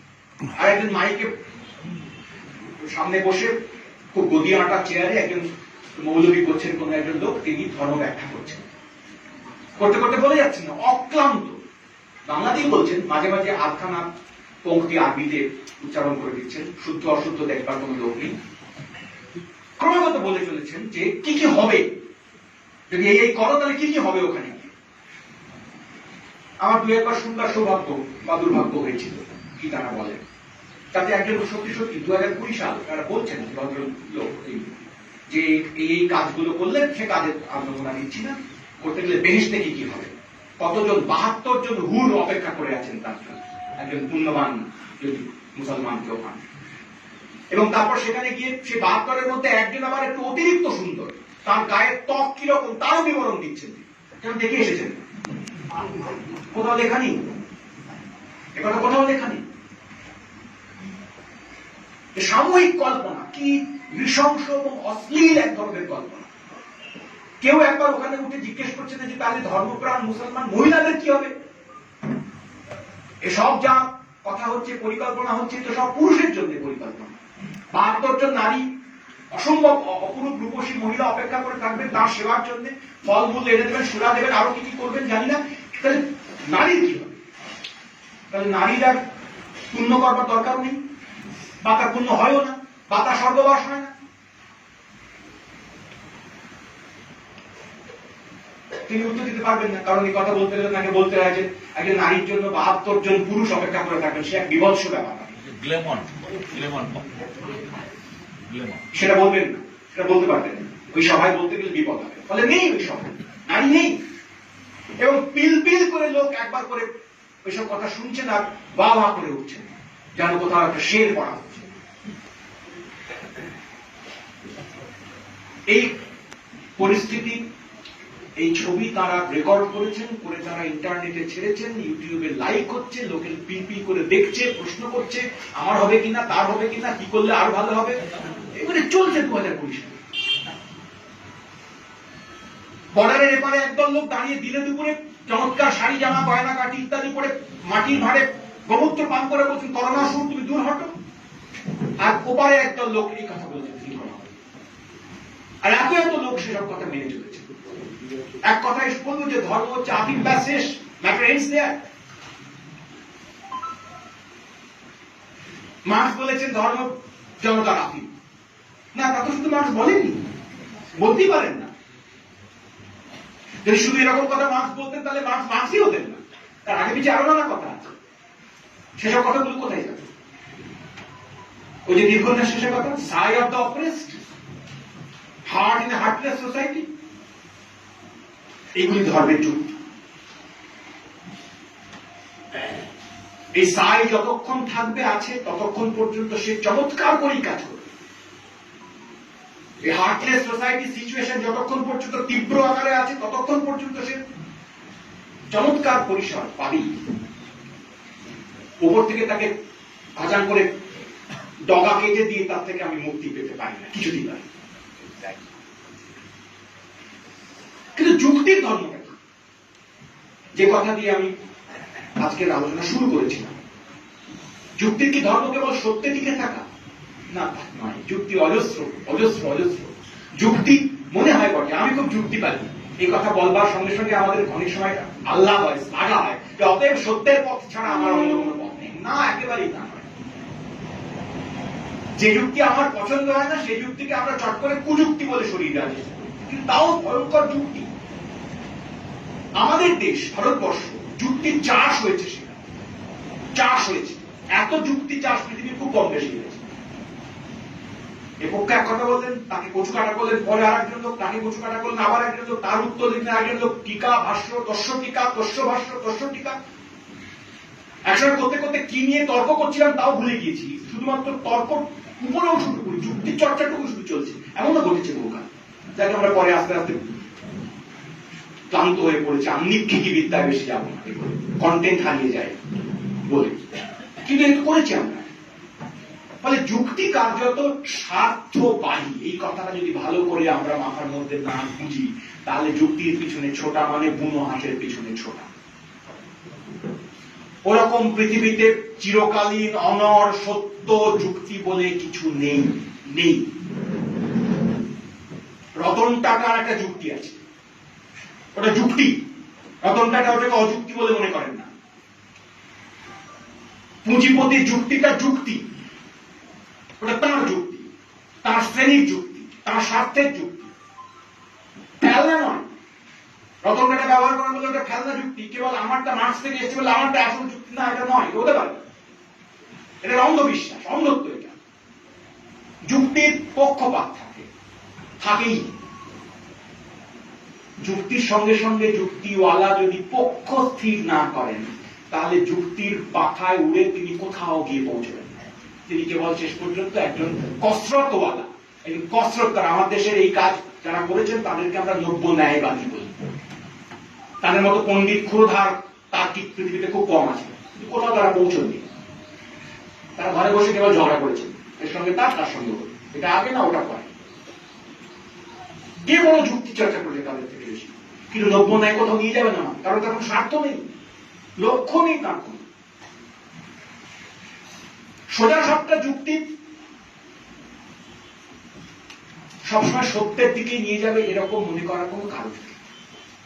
Speaker 1: আর একজন মাইকে সামনে বসে খুব গদি আটা চেয়ারে একজন মৌলবী করছেন, কোন একজন লোক, তিনি ধর্ম ব্যাখ্যা করছেন, করতে করতে বলে যাচ্ছেন না, অক্লান্ত বাংলাতেই বলছেন, মাঝে মাঝে আধখানা পংক্তি আরবিতে উচ্চারণ করে দিচ্ছেন, শুদ্ধ অশুদ্ধ দেখবার কোন লোক নেই, ক্রমাগত বলে চলেছেন যে কি কি হবে যদি এই করো, তাহলে কি কি হবে ওখানে। আমার দু একবার শুনবার সৌভাগ্য বা দুর্ভাগ্য হয়েছিল, কি তারা বলেন, তাতে একজন সত্যি সত্যি 2020 সাল তারা বলছেন ভদ্রলোক যে এই কাজগুলো করলে সে কাজের আমরা দিচ্ছি না, করতে গেলে বেহেশতে কি কি হবে, কতজন 72 জন হুর অপেক্ষা করে আছেন তার জন্য, একজন পুণ্যবান যদি মুসলমান কেউ পান। এবং তারপর সেখানে গিয়ে সে 72-এর মধ্যে একজন আবার একটু অতিরিক্ত সুন্দর, তার গায়ের ত্বক কিরকম তারও বিবরণ দিচ্ছেন, কেন দেখে এসেছেন, কোথাও লেখা নেই, একথা কোথাও লেখা নেই। সাময়িক কল্পনা, কি নৃশংস এবং অশ্লীল এক ধরনের কল্পনা। কেউ একবার ওখানে উঠে জিজ্ঞেস করছে না যে তাহলে ধর্মপ্রাণ মুসলমান মহিলাদের কি হবে। এসব যা কথা হচ্ছে, পরিকল্পনা হচ্ছে, তো সব পুরুষের জন্য পরিকল্পনা। 72 জন নারী, অসম্ভব অপরূপ রূপসী মহিলা অপেক্ষা করে থাকবেন তার সেবার জন্য, ফলমূল এনে দেবেন, সুরা দেবেন, আরো কি কি করবেন জানি না। তাহলে নারীর কি হবে? তাহলে নারীর আর পুণ্য করবার দরকার নেই, বা তার পুণ্য হয়ও না, বা তার স্বর্গবাস হয় না। তিনি উত্তর দিতে পারবেন না, কারণ এই কথা বলতে গেলে তাকে বলতে হয় যে একজন নারীর জন্য 72 জন পুরুষ অপেক্ষা করে থাকবেন, সে এক বিভৎস ব্যাপার। সেটা বলবেন না, সেটা বলতে পারবেন না, ওই সভায় বলতে গেলে বিপদ হবে, ফলে নেই ওই সভায়, নারী নেই। এবং পিল পিল করে লোক একবার করে ওইসব কথা শুনছেন আর বা বা করে উঠছেন, যেন কোথাও একটা শের পড়া হচ্ছে। এই পরিস্থিতি, এই ছবি তারা রেকর্ড করেছেন, করে তারা ইন্টারনেটে ছেড়েছেন, ইউটিউবে লাইক হচ্ছে, লোকের পিল করে দেখছে, প্রশ্ন করছে আমার হবে কিনা, তার হবে কিনা, কি করলে আর ভালো হবে, এগুলো চলছে 2020 সালে। বর্ডারের এপারে একদল লোক দাঁড়িয়ে দিনে দুপুরে চমৎকার শাড়ি জামা গয়না কাটি ইত্যাদি পরে মাটির ভাড়ে গোমূত্র পান করে বলছেন করোনা শুরু, তুমি দূর হটো। আর ওপারে একদল লোক এই কথা বলছেন কি করা হবে, আর এত এত লোক সেসব কথা মেনে চলেছে। এক কথায় বলবো যে ধর্ম হচ্ছে আফিম, ব্যাস শেষ, ম্যাটার এন্ডস দেয়ার। মার্কস বলেছেন ধর্ম জনতার আফিম, না তা তো শুধু মার্কস বলেননি, বলতেই পারেন না। যদি শুধু এরকম কথা মার্কস বলতেন তাহলে মার্কসই হতেন না, তার আগে পিছিয়ে আরো নানা কথা আছে। সেসব কথাগুলো কোথায় যাবে? ওই যে দীর্ঘনাথ শেষের কথা, সাই of the oppressed, heart in a heartless society, এইগুলি ধর্মের যুক্তি। এই সাই যতক্ষণ থাকবে আছে ততক্ষণ পর্যন্ত সে চমৎকার করেই কাজ করবে। এই হার্টলেস সোসাইটি সিচুয়েশন যতক্ষণ পর্যন্ত তীব্র আকারে আছে ততক্ষণ পর্যন্ত সে চমৎকার পরিসর পাবেই। উপর থেকে তাকে আজান করে ডগা কেটে দিয়ে তার থেকে আমি মুক্তি পেতে পারি না, কিছুদিন পারি। কিন্তু যুক্তির ধর্মটা কি, যে কথা দিয়ে আমি আজকের আলোচনা শুরু করেছিলাম, যুক্তির কি ধর্ম কেবল সত্যে টিকে থাকা? না, নয়। যুক্তি অজস্র অজস্র অজস্র যুক্তি মনে হয় বটে, আমি খুব যুক্তি পাই, এই কথা বলবার সঙ্গে সঙ্গে আমাদের অনেক সময় আল্লাহ হয়, লাগা হয় যে অতএব সত্যের পথ ছাড়া আমার অন্য কোনো পথ নেই। না, একেবারেই না। যে যুক্তি আমার পছন্দ হয় না সেই যুক্তিকে আমরা চট করে কুযুক্তি বলে সরিয়ে দেওয়ার চেষ্টা করি, কিন্তু তাও ভয়ঙ্কর যুক্তি। আমাদের দেশ ভারতবর্ষ যুক্তির চাষ হয়েছে, সেখানে চাষ হয়েছে। এত যুক্তি চাষ পৃথিবীর খুব কম বেশি হয়েছে। এ পক্ষে এক কথা বললেন, তাকে কচু কাটা করলেন, পরে আর একজন লোক তাকে কচু কাটা করলেন, আবার একজন লোক তার উত্তর দিলেন একজন লোক, টিকা ভাষ্য, তস্য টিকা, তস্য ভাষ্য, তস্য টিকা। একসাথে করতে করতে কি নিয়ে তর্ক করছিলাম তাও ভুলে গিয়েছি। শুধুমাত্র তর্ক উপরে অংশটুকু, যুক্তির চর্চাটুকু শুধু চলছে। এমনও ঘটেছে বহুকাল, যাকে আমরা পরে আস্তে আস্তে ক্লান্ত হয়ে পড়েছে। আন্নিক্ষিকী বিদ্যায় বেশি যাবো না, কন্টেন্ট হারিয়ে যায় বলে, কিন্তু এটা করেছি আমরা। ফলে যুক্তি কার্যত স্বার্থবাহী। এই কথাটা যদি ভালো করে আমরা মাথার মধ্যে না বুঝি, তাহলে যুক্তির পিছনে ছোটা মানে বুনো হাঁসের পিছনে ছোটা। ওরকম পৃথিবীতে চিরকালীন অনর সত্য যুক্তি বলে কিছু নেই, নেই। রতন টাটার একটা যুক্তি আছে, ওটা যুক্তি। রতন টাটা ওটাকে অযুক্তি বলে মনে করেন না। পুঁজিপতির যুক্তিটা যুক্তি, ওটা তার যুক্তি, তার শ্রেণীর যুক্তি, তার স্বার্থের যুক্তি, খেলনা নয়। রতন টাটা ব্যবহার করা বলে ওটা খেলনা যুক্তি, কেবল আমারটা মার্কস থেকে এসেছে বলে আমারটা আসল যুক্তি না, এটা নয়, হতে পারে। এটা অন্ধবিশ্বাস, অন্ধত্ব। এটা যুক্তির পক্ষপাত থাকে, থাকেই। যুক্তির সঙ্গে সঙ্গে যুক্তিওয়ালা যদি পক্ষ স্থির না করেন, তাহলে যুক্তির পাখায় উড়ে তিনি কোথাও গিয়ে পৌঁছবেন। তিনি কেবল শেষ পর্যন্ত একজন কসরতওয়ালা, একজন কসরত। আমার দেশের এই কাজ যারা করেছেন তাদেরকে আমরা নব্য ন্যায়বাদী বলি। তাদের মতো পণ্ডিত ক্ষুরধার তার্কিক পৃথিবীতে খুব কম আছে, কিন্তু কোথাও তারা পৌঁছননি। তারা ঘরে বসে কেবল ঝগড়া করেছেন, এর সঙ্গে তার সঙ্গে এটা আগে না ওটা পরে। কে বড় যুক্তি চর্চা করেছে তাদের থেকে বেশি, কিন্তু নব্য ন্যায় কোথাও নিয়ে যাবে না, কারণ তখন স্বার্থ নেই, লক্ষ্য নেই তার কোন। সোজা সবটা যুক্তি সবসময় সত্যের দিকে নিয়ে যাবে এরকম মনে করার কোনো কারণ নেই।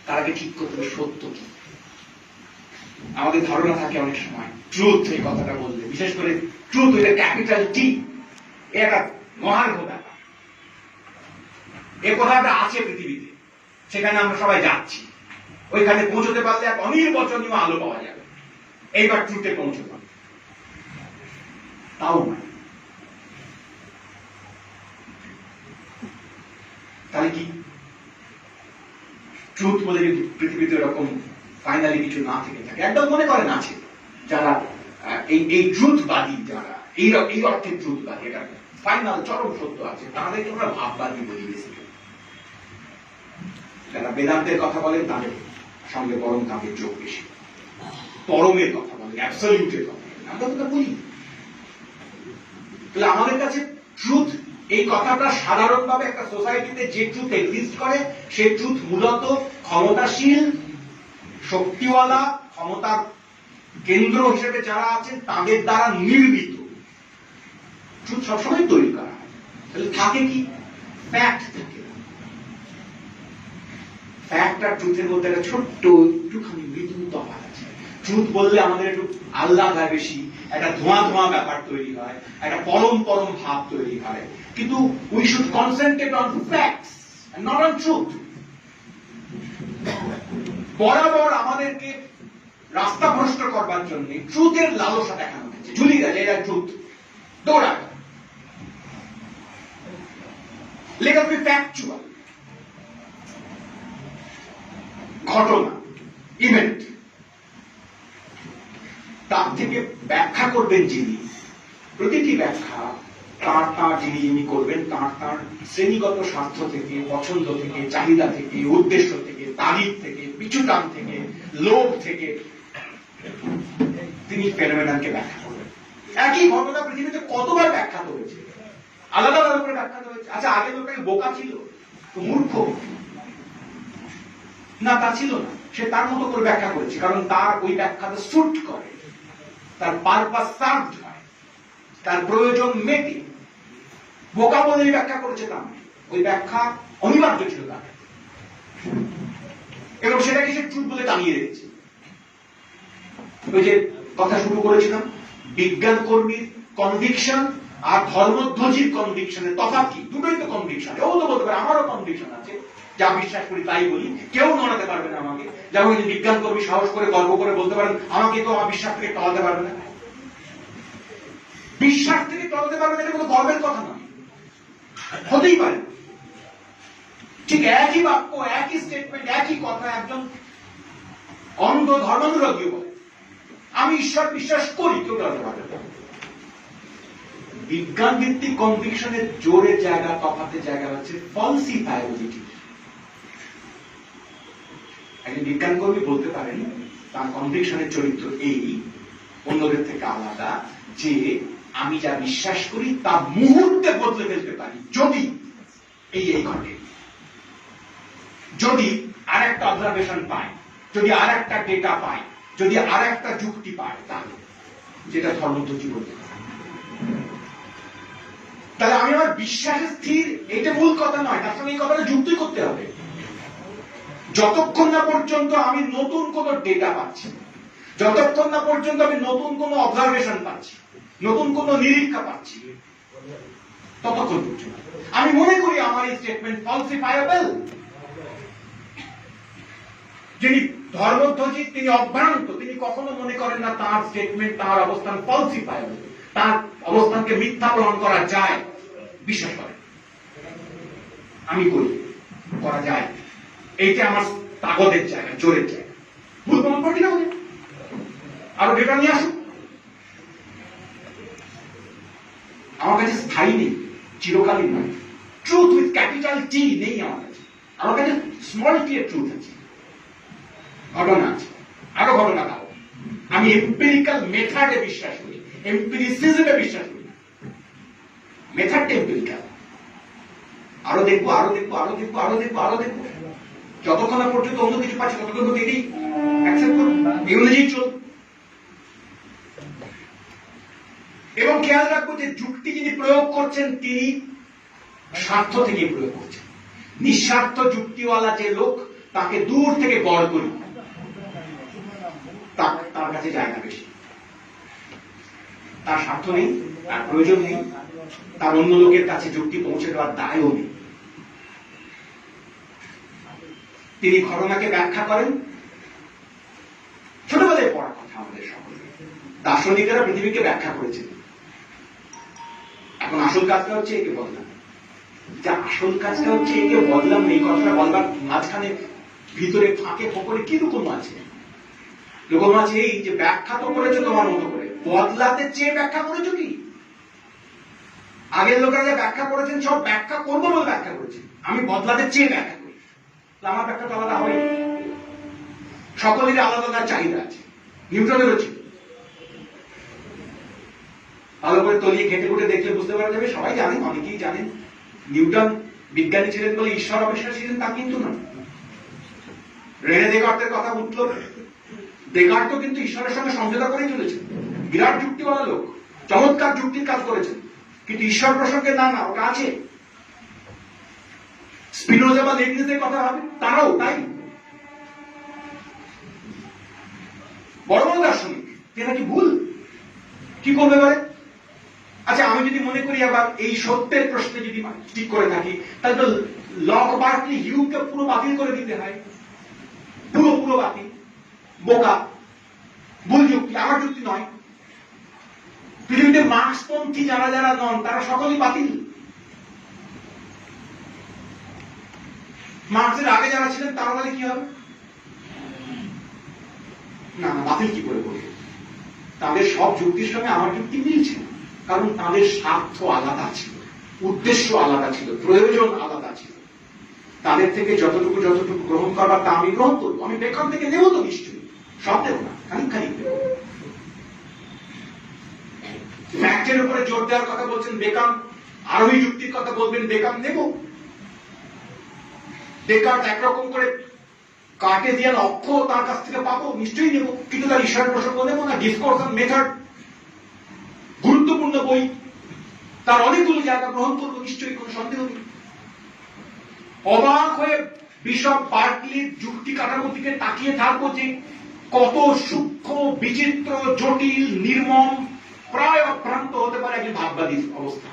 Speaker 1: তার আগে ঠিক করতে হবে সত্য কি। আমাদের ধারণা থাকে অনেক সময় ট্রুথ, এই কথাটা বললে, বিশেষ করে ট্রুথ উইথ ক্যাপিটাল টি, এটা মহার্ঘ ব্যাপার। এ কথাটা আছে পৃথিবীতে, সেখানে আমরা সবাই যাচ্ছি। ওইখানে পৌঁছতে পারলে এক অনির্বচনীয় আলো পাওয়া যাবে। এইবার ট্রুথে পৌঁছতে হবে, তাও নয়। তাহলে কি ট্রুথ বলে যদি পৃথিবীতে এরকম ফাইনালি কিছু না থেকে থাকে, একদম মনে করেন আছে যারা এই ট্রুথবাদী, যারা এই অর্থে ট্রুথবাদী, এটা ফাইনাল চরম সত্য আছে, তাদেরকে আমরা ভাববাদী বলি। যারা বেদান্তের কথা বলেন তাদের সঙ্গে বরং তাদের যোগ বেশি। পরমের কথা বলেন, অ্যাবসলিউটের কথা বলেন, আমরা তো বলি। তাহলে আমাদের কাছে ট্রুথ, এই কথাটা সাধারণভাবে একটা সোসাইটিতে যে ট্রুথ এক্সিস্ট করে, সেই ট্রুথ মূলত ক্ষমতাশীল, শক্তিওয়ালা, ক্ষমতার কেন্দ্র হিসেবে যারা আছেন তাদের দ্বারা নির্মিত ট্রুথ সবসময় তৈরি করা হয়। তাহলে থাকে কি? ফ্যাক্ট থাকে। ফ্যাক্ট আর ট্রুথের মধ্যে একটা ছোট্ট একটুখানি মৃদু তফাৎ আছে। ট্রুথ বললে আমাদের একটু আহ্লাদ হয় বেশি, একটা ধোঁয়া ধোঁয়া ব্যাপার তৈরি হয়, একটা পরম পরম ভাব তৈরি হয়। কিন্তু we should concentrate on facts and not on truth. বরাবর আমাদেরকে রাস্তা ভ্রষ্ট করবার জন্য ট্রুথের লালসা দেখানো হয়েছে। ঝুলিয়ে গেছে এটা ট্রুথ, দৌড়া। Let us be factual. ঘটনা, ইভেন্ট, তার থেকে ব্যাখ্যা করবেন যিনি, প্রতিটি ব্যাখ্যা তার যিনি করবেন তার শ্রেণীগত স্বার্থ থেকে, পছন্দ থেকে, চাহিদা থেকে, উদ্দেশ্য থেকে, তারিখ থেকে, পিছুটান থেকে, লোভ থেকে তিনি ফেনোমেননকে ব্যাখ্যা করবেন। একই ঘটনা পৃথিবীতে কতবার ব্যাখ্যাত হয়েছে, আলাদা আলাদা করে ব্যাখ্যাত হয়েছে। আচ্ছা, আগে লোকটা বোকা ছিল, তো মূর্খ না, তা ছিল না। সে তার মতো করে ব্যাখ্যা করেছে, কারণ তার ওই ব্যাখ্যাটা স্যুট করে, তার পারপাস সার্ভড হয়, তার প্রয়োজন মেটে। বোকা বলেই ব্যাখ্যা করেছে তা, ওই ব্যাখ্যা অনিবার্য ছিল তার, এবং সেটাকে সে ট্রুথ বলে টানিয়ে রেখেছে। ওই যে কথা শুরু করেছিলাম, বিজ্ঞান কর্মীর কনভিকশন আর ধর্মধ্বজির কনভিকশনের তফাৎ কি? দুটোই তো কনভিকশন। ও তো বলতে পারে আমারও কনভিকশন আছে, যা বিশ্বাস করি তাই বলি, কেউ নড়াতে পারবে না আমাকে। যেমন বিজ্ঞান কর্মী সাহস করে গর্ব করে বলতে পারেন আমাকে তো আমার বিশ্বাস থেকে টলাতে পারবে না। বিশ্বাস থেকে টলাতে পারবে না, এটা কোনো গর্বের কথা নয়, হতেই পারে। ঠিক একই বাক্য, একই স্টেটমেন্ট, একই কথা একজন অন্ধ ধর্মানুরাগী বলে আমি ঈশ্বর বিশ্বাস করি, কেউ টলাতে পারবে না। বিজ্ঞান ভিত্তিক কনভিকশনের জোরের জায়গা, তফাতের জায়গা হচ্ছে ফলসিফায়াবিলিটি। একজন বিজ্ঞান কর্মী বলতে পারেন তার কনভিকশনের চরিত্র এই, অন্যদের থেকে আলাদা, যে আমি যা বিশ্বাস করি তা মুহূর্তে বদলে ফেলতে পারি যদি এই ঘটে, যদি আর একটা অবজারভেশন পাই, যদি আর একটা ডেটা পাই, যদি আর একটা যুক্তি পাই, তাহলে যেটা ধর্মধ্বজি বলতে পারে। তাহলে আমি আমার বিশ্বাসে স্থির, এটা মূল কথা নয়, তার সঙ্গে এই কথাটা যুক্তি করতে হবে। যতক্ষণ না পর্যন্ত আমি নতুন কোন ডেটা পাচ্ছি, যতক্ষণ না পর্যন্ত আমি নতুন কোন অবজারভেশন পাচ্ছি, নতুন কোন নিরীক্ষা পাচ্ছি, ততক্ষণ পর্যন্ত আমি মনে করি আমার এই স্টেটমেন্ট ফলসিফায়াবল। যিনি ধর্মধ্বজি, তিনি অভ্রান্ত, তিনি কখনো মনে করেন না তার স্টেটমেন্ট, তার অবস্থান ফলসিফায়াবল, তার অবস্থানকে মিথ্যা প্রমাণ করা যায়, বিশ্বাস করেন। আমি করি, করা যায়, এইটা আমার তাগদের জায়গা, জোরের জায়গা। ভুল প্রমাণ করছি না বলে আরো ডেটা নিয়ে আসুন। আমার কাছে স্থায়ী নেই, চিরকালীন নয়, ট্রুথ উইথ ক্যাপিটাল টি নেই আমার কাছে। আমার কাছে স্মল টি এর ট্রুথ আছে, ঘটনা আছে, আরো ঘটনা দাও। আমি এম্পিরিক্যাল মেথডে বিশ্বাস করি, এম্পিরিসিজমে বিশ্বাস করি। মেথডটা এম্পিরিক্যাল, আরো দেখবো, আরো দেখবো, আরো দেখবো, আরো দেখবো, আরো দেখবো, যতক্ষণ না পর্যন্ত অন্য কিছু পাচ্ছি ততক্ষণ তো এটাই অ্যাকসেপ্ট করুন, এই অনুযায়ী চল। এবং খেয়াল রাখবো যে যুক্তি যিনি প্রয়োগ করছেন তিনি স্বার্থ থেকে প্রয়োগ করছেন। নিঃস্বার্থ যুক্তিওয়ালা যে লোক, তাকে দূর থেকে গড় করি, তার কাছে জায়গা বেশি। তার স্বার্থ নেই, তার প্রয়োজন নেই, তার অন্য লোকের কাছে যুক্তি পৌঁছে দেওয়ার দায়ও নেই। তিনি ঘটনাকে ব্যাখ্যা করেন। ছোটবেলায় পড়া কথা আমাদের সকলে, দার্শনিকেরা পৃথিবীকে ব্যাখ্যা করেছেন। এখন আসল কাজটা হচ্ছে একে বদলাম। যা আসল কাজটা হচ্ছে একে বদলাম, এই কথাটা বলবার মাঝখানে ভিতরে ফাঁকে ফোকরে কি রকম আছে? রকম আছে এই যে ব্যাখ্যা তো করেছো তোমার মতো করে, বদলাতে চেয়ে ব্যাখ্যা করেছো কি? আগের লোকেরা যে ব্যাখ্যা করেছেন সব ব্যাখ্যা করবো বলে ব্যাখ্যা করেছেন, আমি বদলাতে চেয়ে ব্যাখ্যা করি। আমার ব্যাখ্যা তো আলাদা হয়, সকলেরই আলাদা আলাদা চাহিদা আছে। নিউটনেরও ছিল, ভালো করে তলিয়ে ঘেটে ঘুটে দেখলে বুঝতে পারা যাবে। সবাই জানেন, অনেকেই জানেন নিউটন বিজ্ঞানী ছিলেন বলে ঈশ্বর অবিশ্বাসী ছিলেন তা কিন্তু না। রেনে দেকার্তের কথা উঠল, দেকার্ত কিন্তু ঈশ্বরের সঙ্গে সমঝোতা করেই চলেছেন, বিরাট যুক্তিওয়ালা লোক, চমৎকার যুক্তির কাজ করেছেন, কিন্তু ঈশ্বর প্রসঙ্গে না, ওটা আছে। স্পিনোজা বা লেবনিজের কথা হবে, তারাও তাই, বড় বড় দার্শনিক, এটা কি ভুল? কি করবে পারে? আচ্ছা, আমি যদি মনে করি আবার এই সত্যের প্রশ্নে যদি ঠিক করে থাকি, তাহলে তো লক, বার্কলি, হিউমকে পুরো বাতিল করে দিতে হয়, পুরো বাতিল, বোকা, ভুল যুক্তি, আমার যুক্তি নয়। পৃথিবীতে মার্ক্সপন্থী যারা যারা নন তারা সকলেই বাতিল। মার্ক্সের আগে যারা ছিলেন তারা তাহলে কি হবে? না, বাতিল কি করে বলবো? তাদের সব যুক্তির সঙ্গে আমার যুক্তি মিলছে, কারণ তাদের স্বার্থ আলাদা ছিল, উদ্দেশ্য আলাদা ছিল, প্রয়োজন আলাদা ছিল। তাদের থেকে যতটুকু গ্রহণ করবার তা আমি গ্রহণ করবো। আমি বেকার থেকে নেব তো নিশ্চয়ই, সব দেব না, খানিক দেব। ফ্যাক্টের উপরে জোর দেওয়ার কথা বলছেন বেকাম, আরোহী যুক্তির কথা বলবেন বেকাম, নেব। ডেকার্ট একরকম করে কার্টেসিয়ান অক্ষ তার কাছ থেকে পাবো, নিশ্চয়ই নেব, কিন্তু তার ঈশ্বরের প্রসঙ্গ নেব না। ডিসকোর্স অন মেথড গুরুত্বপূর্ণ বই, তার অনেকগুলো জায়গা গ্রহণ করবো, নিশ্চয়ই, কোনো সন্দেহ নেই। অবাক হয়ে বিশপ বার্কলির যুক্তি কাঠামোর দিকে তাকিয়ে থাকবো যে কত সূক্ষ্ম, বিচিত্র, জটিল, নির্মম প্রায় অভ্রান্ত হতে পারে একজন ভাববাদী অবস্থা,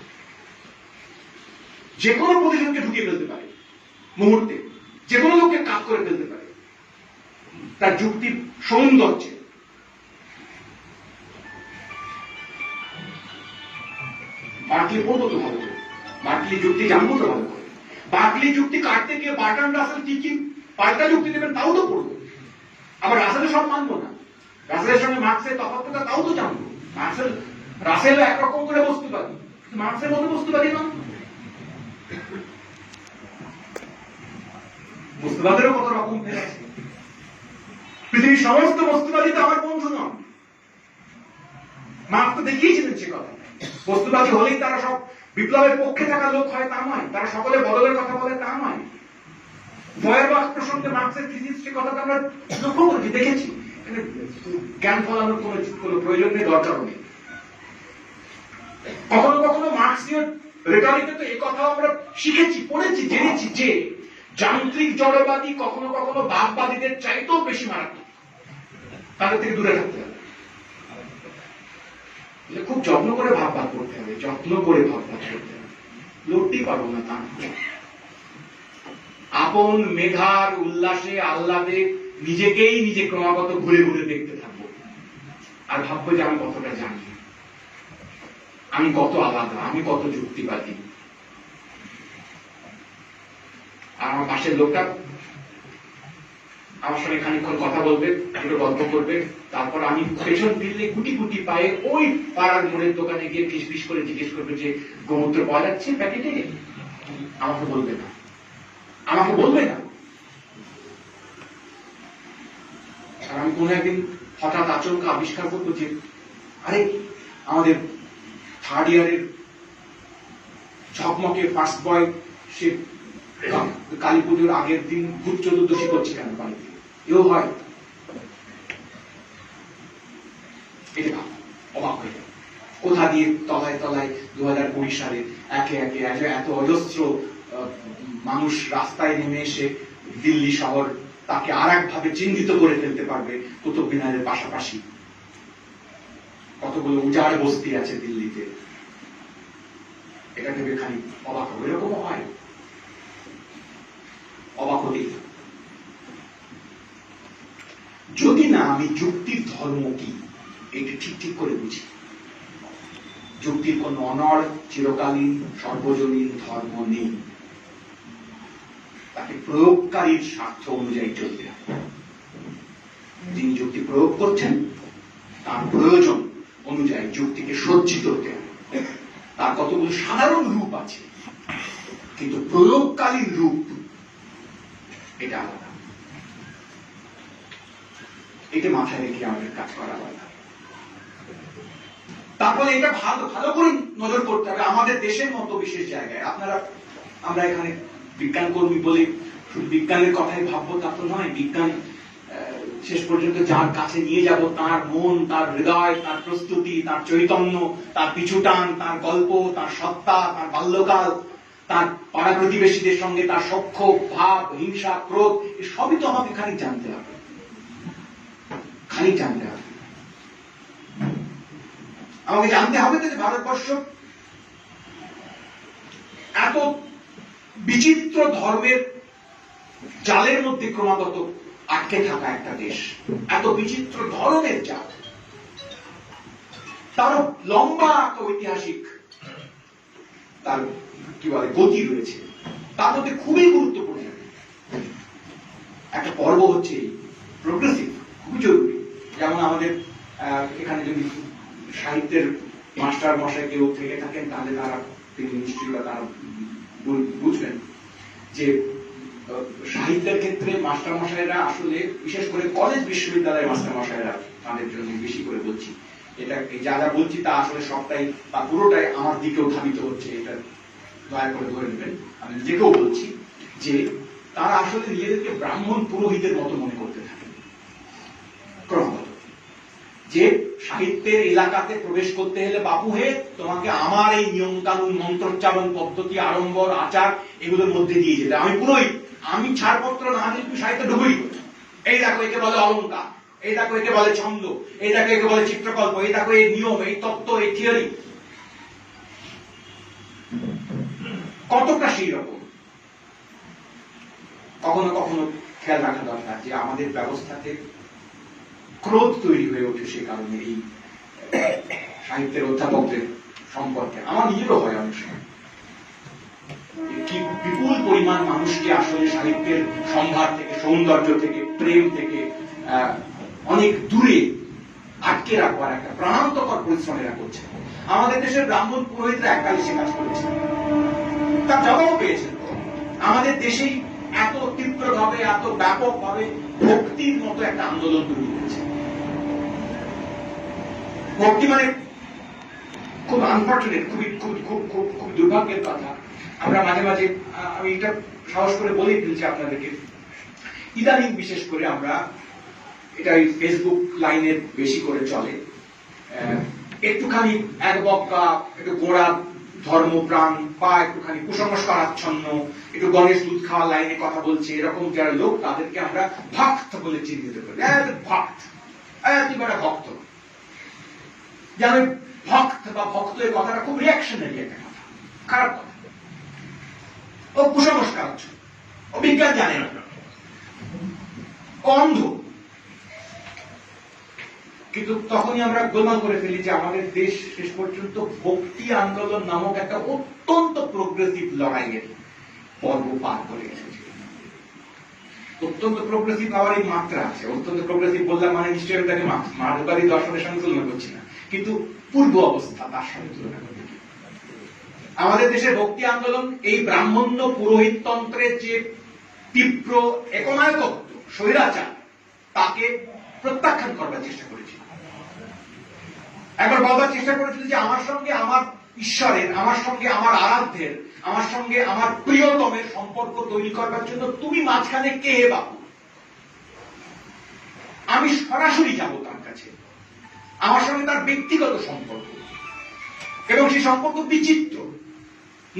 Speaker 1: যে কোনো প্রতিষ্ঠানকে ঢুকিয়ে ফেলতে পারে মুহূর্তে, যে কোনো লোককে কাজ করে ফেলতে পারে তার যুক্তির সৌন্দর্যে। বার্কলি পড়বো তো ভালো করে, বার্কলি যুক্তি জানবো তো ভালো করে, বার্কলি যুক্তি কাটতে গিয়ে বার্ট্রান্ড রাসেল কি কি পাল্টা যুক্তি দেবেন তাও তো পড়বো। আবার রাসেলের সব মানবো না, রাসেলের সঙ্গে মার্কসের তফাৎটা তাও তো জানবো। রাসেল একরকম করে বস্তুবাদী, মার্কসের মতো বস্তুবাদী নন। বস্তুবাদেরও কত রকম ফের আছে। পৃথিবীর সমস্ত বস্তুবাদী তো আমার বন্ধু নন। মার্কস তো দেখিয়েছিলেন সে কথা। বস্তুবাদী হলেই তারা সব বিপ্লবের পক্ষে থাকা লোক হয় তা নয়, তারা সকলে বদলের কথা বলে তা নয়। ফয়েরবাখ প্রসঙ্গে মার্কসের থিসিস সে কথাটা আমরা লক্ষ্য করেছি, দেখেছি। জ্ঞান ফলানোর কোনো প্রয়োজন নেই, দরকারও নেই। কখনো কখনো মার্কসীয় রেটরিকে তো এই কথা আমরা শিখেছি, পড়েছি, জেনেছি যে যান্ত্রিক জড়বাদী কখনো কখনো ভাববাদীদের চাইতেও বেশি মারাত্মক, তাদের থেকে দূরে থাকতে হবে। খুব যত্ন করে ভাববাদ করতে হবে, যত্ন করে ভাববাদ করতে হবে, লড়তেই পারবো না তা। আপন মেধার উল্লাসে আহ্লাদে নিজেকেই নিজে ক্রমাগত ঘুরে ঘুরে দেখতে থাকবো আর ভাববো যে আমি কতটা জানি, আমি কত আলাদা, আমি কত যুক্তিবাদী। আর আমার পাশের লোকটা আমার সঙ্গে খানিকক্ষণ কথা বলবে, একটু গল্প করবে, তারপর আমি পেছন ফিরলে গুটি গুটি পায়ে ওই পাড়ার মোড়ের দোকানে গিয়ে ফিস করে জিজ্ঞেস করবে যে গোমূত্র পাওয়া যাচ্ছে প্যাকেটে। আমাকে বলবে না, আমাকে বলবে না। আর আমি কোন একদিন হঠাৎ আচমকা আবিষ্কার করবো যে আরে আমাদের থার্ড ইয়ারের ঝকমকে ফার্স্ট বয় সে কালী পুজোর আগের দিন ভূত চতুর্দশী করছে কেন বাড়িতে, এও হয়। এটা অবাক হয়ে যায়। কোথা দিয়ে তলায় তলায় 2020 সালে একে একে এত অজস্র মানুষ রাস্তায় নেমে এসে দিল্লি শহর তাকে আর একভাবে চিহ্নিত করে ফেলতে পারবে কুতুব মিনারের পাশাপাশি। কতগুলো উজাড় বস্তি আছে দিল্লিতে, এটা ভেবে খানিক অবাক হবে। এরকমও হয়, অবাক হতেই। যদি না আমি যুক্তির ধর্ম কি এটা ঠিক ঠিক করে বুঝি, যুক্তির কোন অনড় চিরকালীন সর্বজনীন ধর্ম নেই, তাকে প্রয়োগকারীর স্বার্থ অনুযায়ী চলতে হবে। যিনি যুক্তি প্রয়োগ করছেন তার প্রয়োজন অনুযায়ী যুক্তিকে সজ্জিত হতে হবে। তার কতগুলো সাধারণ রূপ আছে, কিন্তু প্রয়োগকালীন রূপ এটা আলাদা। এটা মাথায় রেখে আমাদের কাজ করা আলাদা। তারপরে এটা ভালো ভালো করে নজর করতে হবে আমাদের দেশের মতো বিশেষ জায়গায়। আমরা এখানে বিজ্ঞান কর্মী বলে শুধু বিজ্ঞানের কথাই ভাববো তা তো নয়। বিজ্ঞান শেষ পর্যন্ত যার কাছে নিয়ে যাব তার মন, তার হৃদয়, তার প্রস্তুতি, তার চৈতন্য, তার পিছুটান, তার গল্প, তার সত্তা, তার বাল্যকাল, তার পাড়া প্রতিবেশীদের সঙ্গে তার সখ্য ভাব, হিংসা, ক্রোধ, সবই তো আমাকে খানিক জানতে হবে, খানিক জানতে হবে। আমাকে জানতে হবে যে ভারতবর্ষ এত বিচিত্র ধর্মের জালের মধ্যে ক্রমাগত আটকে থাকা একটা দেশ, এত বিচিত্র ধরনের জাল, তারও লম্বা একটা ঐতিহাসিক তার কি বলে গতি রয়েছে। তার মধ্যে খুবই গুরুত্বপূর্ণ একটা পর্ব হচ্ছে প্রোগ্রেসিভ, খুবই জরুরি। যেমন আমাদের এখানে যদি সাহিত্যের মাস্টার মশাই কেউ থেকে থাকেন তাহলে তিনি নিশ্চয়ই তারা বুঝবেন যে সাহিত্যের ক্ষেত্রে মাস্টার মশাইরা আসলে বিশেষ করে কলেজ বিশ্ববিদ্যালয়ের মাস্টার মশাইরা, তাদের জন্য বেশি করে বলছি, এটা যা যা বলছি তা আসলে সবটাই বা পুরোটাই আমার দিকেও ধাবিত হচ্ছে, এটা দয়া করে ধরে নেবেন। আমি নিজেকেও বলছি যে তারা আসলে নিজেদেরকে ব্রাহ্মণ পুরোহিতের মতো মনে করতে থাকে ক্রমাগত, যে সাহিত্যের এলাকাতে প্রবেশ করতে হলে বাপু হে তোমাকে আমার এই নিয়ম কানুন, মন্ত্রোচ্চারণ পদ্ধতি, আড়ম্বর, আচার এগুলোর মধ্যে দিয়ে যেতে, আমি পুরোহিত, আমি ছাড়পত্র না দিলে তুমি সাহিত্য ঢুকুই। এই দেখো একে বলে অলঙ্কার, এই দেখো একে বলে ছন্দ, এই দেখো একে বলে চিত্রকল্প, এই দেখো এই নিয়ম, এই তত্ত্ব, এই থিওরি। কতটা সেই রকম? কখনো কখনো খেয়াল রাখা দরকার যে আমাদের ব্যবস্থাতে ক্রোধ তৈরি হয়ে ওঠে সে কারণে এই সাহিত্যের অধ্যাপকদের সম্পর্কে। আমার নিজেরও হয় অনেক সময়। কি বিপুল পরিমাণ মানুষকে আসলে সাহিত্যের সম্ভার থেকে, সৌন্দর্য থেকে, প্রেম থেকে অনেক দূরে আটকে রাখবার একটা প্রাণান্তকর পরিশ্রম এরা করছে। আমাদের দেশের ব্রাহ্মণ পুরোহিতরা এককালে সে কাজ করেছে, তার জবাবও পেয়েছেন। আমাদের দেশেই এত তীব্রভাবে, এত ব্যাপকভাবে ভক্তির মতো একটা আন্দোলন তৈরি হয়েছে। ভক্তি মানে খুব আনফর্চুনেট, খুবই খুব খুব খুব খুব দুর্ভাগ্যের কথা। আমরা মাঝে মাঝে, আমি এটা সাহস করে বলেই ফেলছি আপনাদেরকে, ইদানিং বিশেষ করে আমরা এটা ফেসবুক লাইনে বেশি করে চলে, একটুখানি এক বক্কা, একটু গোড়া ধর্মপ্রাণ বা একটুখানি কুসংস্কারাচ্ছন্ন, একটু গণেশ দুধ খাওয়া লাইনে কথা বলছে, এরকম যারা লোক তাদেরকে আমরা ভক্ত বলে চিহ্নিত করি। ভক্ত, তুই বড় ভক্ত। যেন ভক্ত বা ভক্ত এই কথাটা খুব রিয়াকশনারি একটা কথা, খারাপ কথা। ও কুসংস্কারাচ্ছন্ন, ও বিজ্ঞান জানে না, অন্ধ। কিন্তু তখনই আমরা গোলমাল করে ফেলি যে আমাদের দেশ শেষ পর্যন্ত ভক্তি আন্দোলন নামক একটা অত্যন্ত প্রোগ্রেসিভ লড়াইয়ের পর্ব পার করে এসেছে। অত্যন্ত প্রোগ্রেসিভ হওয়ার এই মাত্রা আছে। অত্যন্ত প্রোগ্রেসিভ বললাম মানে নিশ্চয়ই তাকে মার্কবাদী দর্শনের সঙ্গে তুলনা করছি না, কিন্তু পূর্ব অবস্থা তার সঙ্গে তুলনা করতে আমাদের দেশের ভক্তি আন্দোলন এই ব্রাহ্মণ্য পুরোহিততন্ত্রের যে তীব্র একনায়কত্ব, স্বৈরাচার, তাকে প্রত্যাখ্যান করবার চেষ্টা করেছিল। একবার বলবার চেষ্টা করেছিল যে আমার সঙ্গে আমার ঈশ্বরের, আমার সঙ্গে আমার আরাধ্যের, আমার সঙ্গে আমার প্রিয়তমের সম্পর্ক তৈরি করবার জন্য তুমি মাঝখানে কে হে বাবু? আমি সরাসরি যাব তার কাছে, আমার সঙ্গে তার ব্যক্তিগত সম্পর্ক, এবং সেই সম্পর্ক বিচিত্র,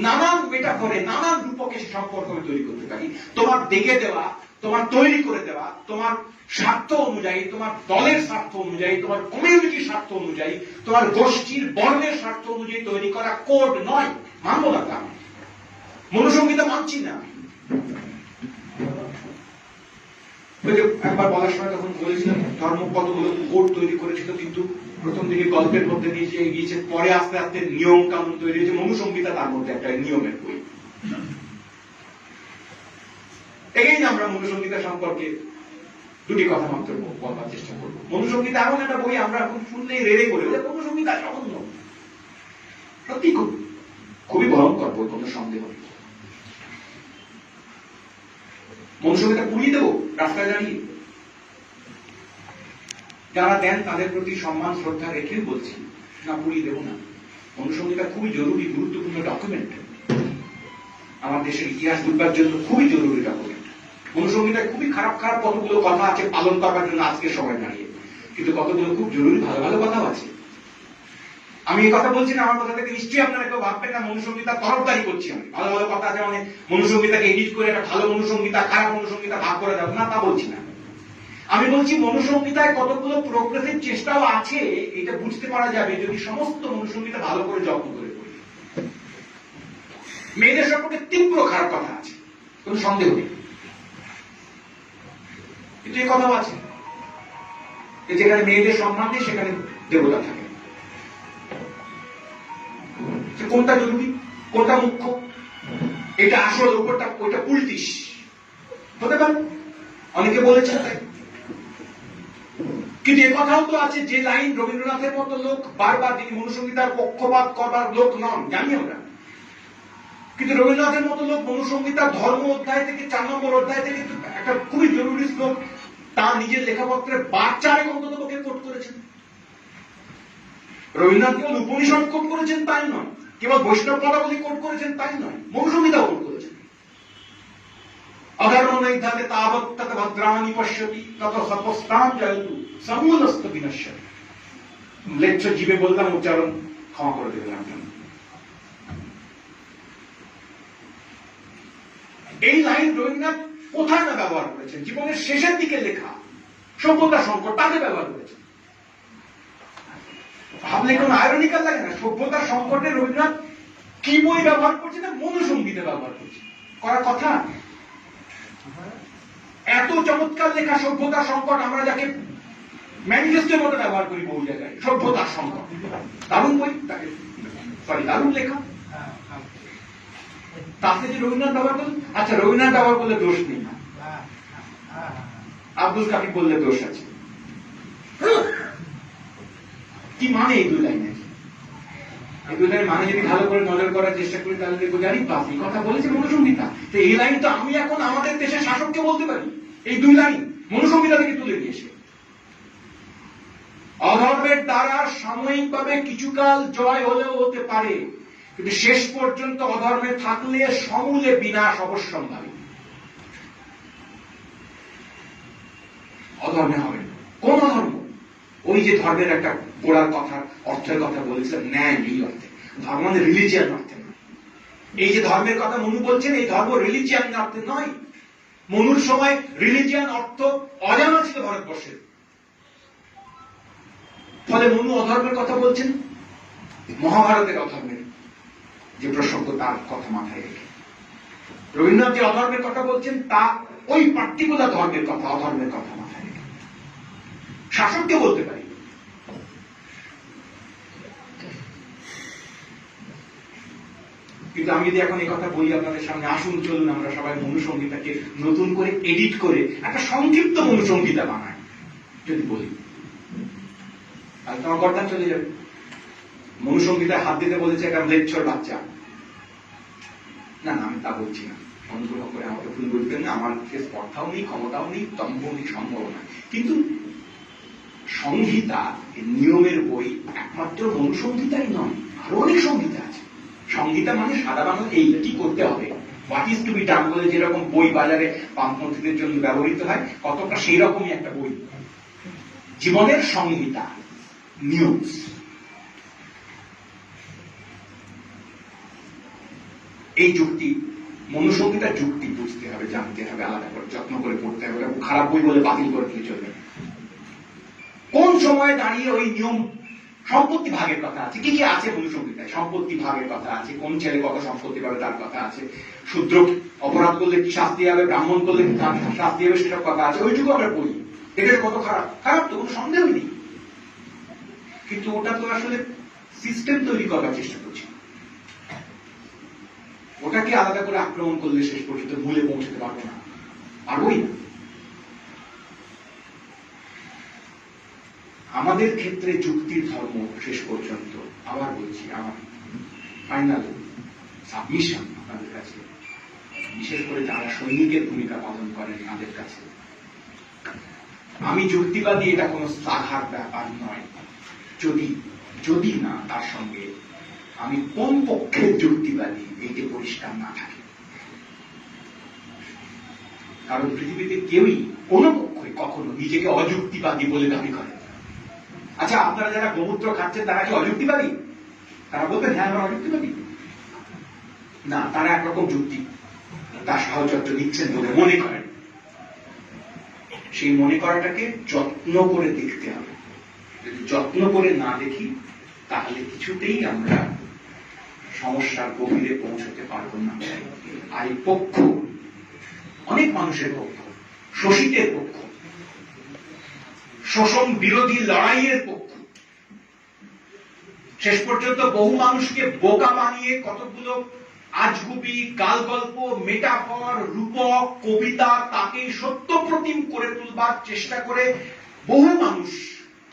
Speaker 1: নানান মেটাফরে, নানান রূপকে সে সম্পর্ক আমি তৈরি করতে পারি। তোমার দেখে দেওয়া, তোমার তৈরি করে দেওয়া, তোমার স্বার্থ অনুযায়ী, তোমার দলের স্বার্থ অনুযায়ী, তোমার কমিউনিটির স্বার্থ অনুযায়ী, তোমার গোষ্ঠীর বর্ণের স্বার্থ অনুযায়ী তৈরি করা কোড নয়, মানব না তা। মনুসংহিতা মানছি না। একবার বলার সময় তখন বলেছিলাম ধর্ম কতগুলো কোড তৈরি করেছিল, কিন্তু প্রথম দিকে গল্পের মধ্যে দিয়ে এগিয়েছে, পরে আস্তে আস্তে নিয়ম কানুন তৈরি হয়েছে। মনুসংহিতা তার মধ্যে একটা নিয়মের বই। এগেই আমরা মনুসংহিতা সম্পর্কে দুটি কথা মাত্র বলবার চেষ্টা করব। মনুসংহিতা এমন একটা বই আমরা এখন শুনলেই রেড়ে করে মনুসংহিতা জঘন্য, সত্যি খুবই ভয়ঙ্কর বই, কোনো সন্দেহ নেই। মনুসংহিতা পুড়িয়ে দেবো রাস্তায় দাঁড়িয়ে? যারা দেন তাদের প্রতি সম্মান শ্রদ্ধা রেখেও বলছি না, পুড়িয়ে দেবো না। মনুসংহিতা খুবই জরুরি, গুরুত্বপূর্ণ ডকুমেন্ট, আমার দেশের ইতিহাস বুঝবার জন্য খুবই জরুরি ডকুমেন্ট। মনুসংহিতায় খুবই খারাপ খারাপ কতগুলো কথা আছে পালন করবার জন্য আজকের সময় দাঁড়িয়ে, কিন্তু কতগুলো খুব জরুরি ভালো ভালো কথাও আছে। আমি এই কথা বলছি না, আমার কথা থেকে নিশ্চয়ই আপনারা কেউ ভাববেন না মনুসংহিতা তরফদারি করছি আমি। ভালো ভালো কথা আছে মানে মনুসংহিতাকে এডিট করে একটা ভালো মনুসংহিতা, খারাপ মনুসংহিতা ভাগ করে দেবো না, তা বলছি না। আমি বলছি মনুসংহিতায় কতগুলো প্রোগ্রেসিভ চেষ্টাও আছে, এটা বুঝতে পারা যাবে যদি সমস্ত মনুসংহিতা ভালো করে যত্ন করে পড়ি। মেয়েদের সম্পর্কে তীব্র খারাপ কথা আছে, কোন সন্দেহ নেই, কিন্তু এই কথাও আছে যেখানে মেয়েদের সম্মান নেই সেখানে দেবতা থাকে। কোনটা জরুরি, কোনটা মুখ্য, এটা আসল, উপরটা ওইটা পুলটিস হতে পারে, অনেকে বলেছেন তাই। কিন্তু এ কথাও তো আছে যে লাইন রবীন্দ্রনাথের মতো লোক বারবার, তিনি মনুসংহিতার পক্ষপাত করবার লোক নন জানি আমরা, কিন্তু রবীন্দ্রনাথের মতো লোক মনুসংহিতার ধর্ম অধ্যায় থেকে 4 নম্বর অধ্যায় থেকে একটা খুবই জরুরি শ্লোক তার নিজের লেখাপত্রে বাচ্চারে অন্তত পক্ষে কোট করেছেন। রবীন্দ্রনাথ কেবল উপনিষদ কোট করেছেন তাই নয়, কেবল বৈষ্ণব পদাবলী কোট করেছেন তাই নয়, মনুসংহিতাও কোট করেছেন। অধর্ম নৈধাতে তাবৎ তত ভদ্রাণি পশ্যতি তত সর্বস্থান জয়তু সমূলস্ত বিনশ্যতি। লেচ্ছ জীবে বললাম, উচ্চারণ ক্ষমা করে দেবেন আপনার। এই লাইন রবীন্দ্রনাথ কোথায় না ব্যবহার করেছেন, জীবনের শেষের দিকে লেখা সভ্যতার সংকট তাকে ব্যবহার করেছে। ভাবলে কোন আয়রনিক্যাল লাগে না? সভ্যতার সংকটে রবীন্দ্রনাথ কি বই ব্যবহার করছে না মনুসংগীতে ব্যবহার করছে, করার কথা। এত চমৎকার লেখা সভ্যতার সংকট, আমরা যাকে ম্যানিফেস্টোর মতো ব্যবহার করি বহু জায়গায়, সভ্যতার সংকট দারুণ বই, তাকে সরি দারুণ লেখা। তাতে যে রবীন্দ্রনাথ ব্যবহার করলেন, আচ্ছা রবীন্দ্রনাথ ব্যবহার করলে দোষ নেই, আব্দুল কাফি বললে দোষ আছে। কি মানে এই দুই লাইনে? এই দুই লাইনের মানে যদি ভালো করে নজর করার চেষ্টা করি তাহলে দেখবো জানি বাপি কথা বলেছে মনুসংহিতা। তো এই লাইন তো আমি এখন আমাদের দেশের শাসককে বলতে পারি, এই দুই লাইন মনুসংহিতা থেকে তুলে নিয়েছে। অধর্মের দ্বারা সাময়িকভাবে কিছুকাল জয় হলেও হতে পারে, কিন্তু শেষ পর্যন্ত অধর্মে থাকলে সমূলে বিনাশ অবশ্যম্ভাবী। অধর্মে হবে না। কোন অধর্ম? ওই যে ধর্মের একটা গোড়ার কথা, অর্থের কথা বলেছিলাম, ন্যায় এই অর্থে, ধর্ম মানে রিলিজিয়ান অর্থে নয়। এই যে ধর্মের কথা মনু বলছেন, এই ধর্ম রিলিজিয়ান অর্থে নয়। মনুর সময় রিলিজিয়ান অর্থ অজানা ছিল ভারতবর্ষের, ফলে মনু অধর্মের কথা বলছেন মহাভারতের অধর্মের যে প্রসঙ্গ, তার কথা মাথায় রেখে। রবীন্দ্রনাথ যে অধর্মের কথা বলছেন তা ওই পার্টিকুলার ধর্মের কথা, অধর্মের কথা মাথায় রেখে। শাসককে বলতে পারি। কিন্তু আমি যদি এখন এই কথা বলি আপনাদের সামনে, আসুন চলুন আমরা সবাই মনুসংহিতাকে নতুন করে এডিট করে একটা সংক্ষিপ্ত মনুসংহিতা বানাই, যদি বলি তাহলে তোমার গর্দান চলে যাবে। মনুসংহিতায় হাত দিতে বলেছে একটা লেকচার বাচ্চা। না না, আমি তা বলছি না, অনুগ্রহ করে আমাকে ভুল বুঝবেন না, আমার সে স্পর্ধাও নেই, ক্ষমতাও নেই, দম্ভ নেই, সম্ভব না। কিন্তু সংহিতা নিয়মের বই একমাত্র মনুসংহিতাই নয়, আরো অনেক সংহিতা আছে। সংহিতা মানে সাদা বাংলা এইটা কি করতে হবে, what is to be done বলে যেরকম বই বাজারে বামপন্থীদের জন্য ব্যবহৃত হয়, কতটা সেই রকমই একটা বই, জীবনের সংহিতা, নিয়ম। এই যুক্তি, মনুসংহিতার যুক্তি বুঝতে হবে, জানতে হবে, আলাদা করে যত্ন করে পড়তে হবে। খারাপ বই বলে বাতিল করে দিলে চলবে। কোন সময় দাঁড়িয়ে ওই নিয়ম, সম্পত্তি ভাগের কথা আছে, কি কি আছে মনুসংহিতায়? সম্পত্তি ভাগের কথা আছে, কোন ছেলে কত সম্পত্তি পাবে তার কথা আছে, শূদ্র অপরাধ করলে কি শাস্তি হবে, ব্রাহ্মণ করলে কি শাস্তি হবে সেসব কথা আছে। ওইটুকু আমরা পড়ি, এটা কত খারাপ, খারাপ তো কোনো সন্দেহই নেই। কিন্তু ওটা তো আসলে সিস্টেম তৈরি করার চেষ্টা করছি, ওটাকে আলাদা করে আক্রমণ করলে শেষ পর্যন্ত মূলে পৌঁছতে পারবো না, পারবোই না। আমাদের ক্ষেত্রে যুক্তির ধর্ম শেষ পর্যন্ত, আবার বলছি, আমার ফাইনাল সাবমিশন আপনাদের কাছে, বিশেষ করে যারা সৈনিকের ভূমিকা পালন করেন তাদের কাছে, আমি যুক্তিবাদী এটা কোনো সাঘার ব্যাপার নয়, যদি না তার সঙ্গে আমি কোন পক্ষের যুক্তিবাদী এইটি পরিষ্কার না থাকে। কারণ পৃথিবীতে কেউই কোন পক্ষই কখনো নিজেকে অযুক্তিবাদী বলে দাবি করে। আচ্ছা, আপনারা যারা গোমূত্র খাচ্ছেন তারা কি অযুক্তিবাদী? তারা বলবেন হ্যাঁ আমরা অযুক্তিবাদী না, তারা একরকম যুক্তি, তার সাহচর্য নিচ্ছেন বলে মনে করেন। সেই মনে করাটাকে যত্ন করে দেখতে হবে। যদি যত্ন করে না দেখি তাহলে কিছুতেই আমরা সমস্যার গভীরে পৌঁছতে পারবো না। আর এই পক্ষ অনেক মানুষের পক্ষ, শোষিতের পক্ষ, শোষণ বিরোধী লড়াইয়ের পক্ষ। শেষ পর্যন্ত বহু মানুষকে বোকা বানিয়ে কতগুলো আজগুবি, গালগল্প, মেটাফর, রূপক, কবিতা তাকে সত্য প্রতিম করে তুলবার চেষ্টা করে বহু মানুষ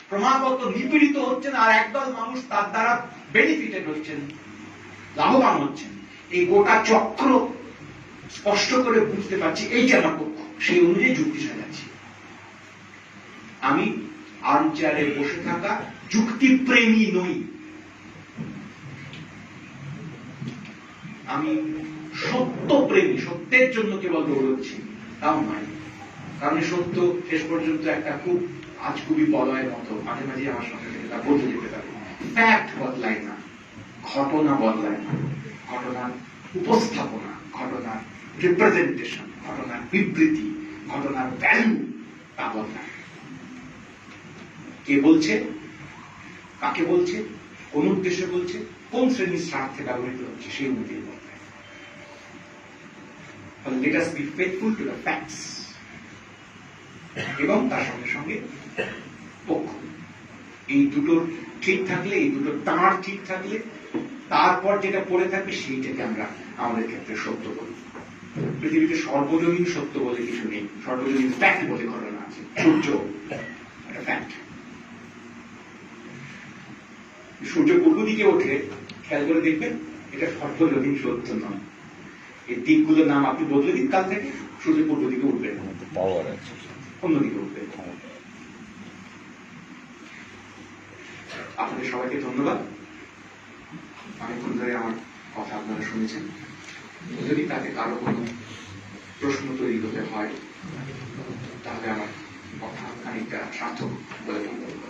Speaker 1: ক্রমাগত নিপীড়িত হচ্ছেন, আর একদল মানুষ তার দ্বারা বেনিফিটেড হচ্ছেন, লাভবান হচ্ছেন। এই গোটা চক্র স্পষ্ট করে বুঝতে পারছি, এই যে আমার পক্ষ, সেই অনুযায়ী যুক্তি সাজাচ্ছি। আমি আর্মচেয়ারে বসে থাকা যুক্তিপ্রেমী নই, আমি সত্যপ্রেমী, সত্যের জন্য কেবল দৌড়চ্ছি তাও নয়। কারণ সত্য শেষ পর্যন্ত একটা খুব আজগুবি বলয়ের মতো, মাঝে মাঝে আমার সঙ্গে থেকে তা বদলে যেতে পারে। ফ্যাক্ট বদলায় না, ঘটনা বদলায় না, ঘটনার উপস্থাপনা, ঘটনার রিপ্রেজেন্টেশন, ঘটনার বিবৃতি, ঘটনার ভ্যালু তা বদলায়। কে বলছে, কাকে বলছে, কোন উদ্দেশ্যে বলছে, কোন শ্রেণীর স্বার্থে ব্যবহৃত হচ্ছে সেই অনুযায়ী বলতে হবে। Let us be faithful to the facts এবং তার সঙ্গে সঙ্গে পক্ষ, এই দুটো ঠিক থাকলে, এই দুটো তার ঠিক থাকলে তারপর যেটা পড়ে থাকবে সেইটাকে আমরা আমাদের ক্ষেত্রে সত্য বলি। পৃথিবীতে সর্বজনীন সত্য বলে কিছু নেই, সর্বজনীন ফ্যাক্ট বলে ঘটনা আছে। সূর্য একটা ফ্যাক্ট, সূর্য পূর্ব দিকে ওঠে, খেয়াল করে দেখবেন এটা সর্বজনীন সত্য নয়। এই দিকগুলোর নাম আপনি বদলে দিন, কাল থেকে সূর্য পূর্ব দিকে উঠবে, অন্যদিকে উঠবে। আপনাদের সবাইকে ধন্যবাদ। অনেকক্ষণ ধরে আমার কথা আপনারা শুনেছেন। যদি তাতে কারো কোনো প্রশ্ন তৈরি হতে হয় তাহলে আমার কথা খানিকটা সার্থক বলে মনে করব।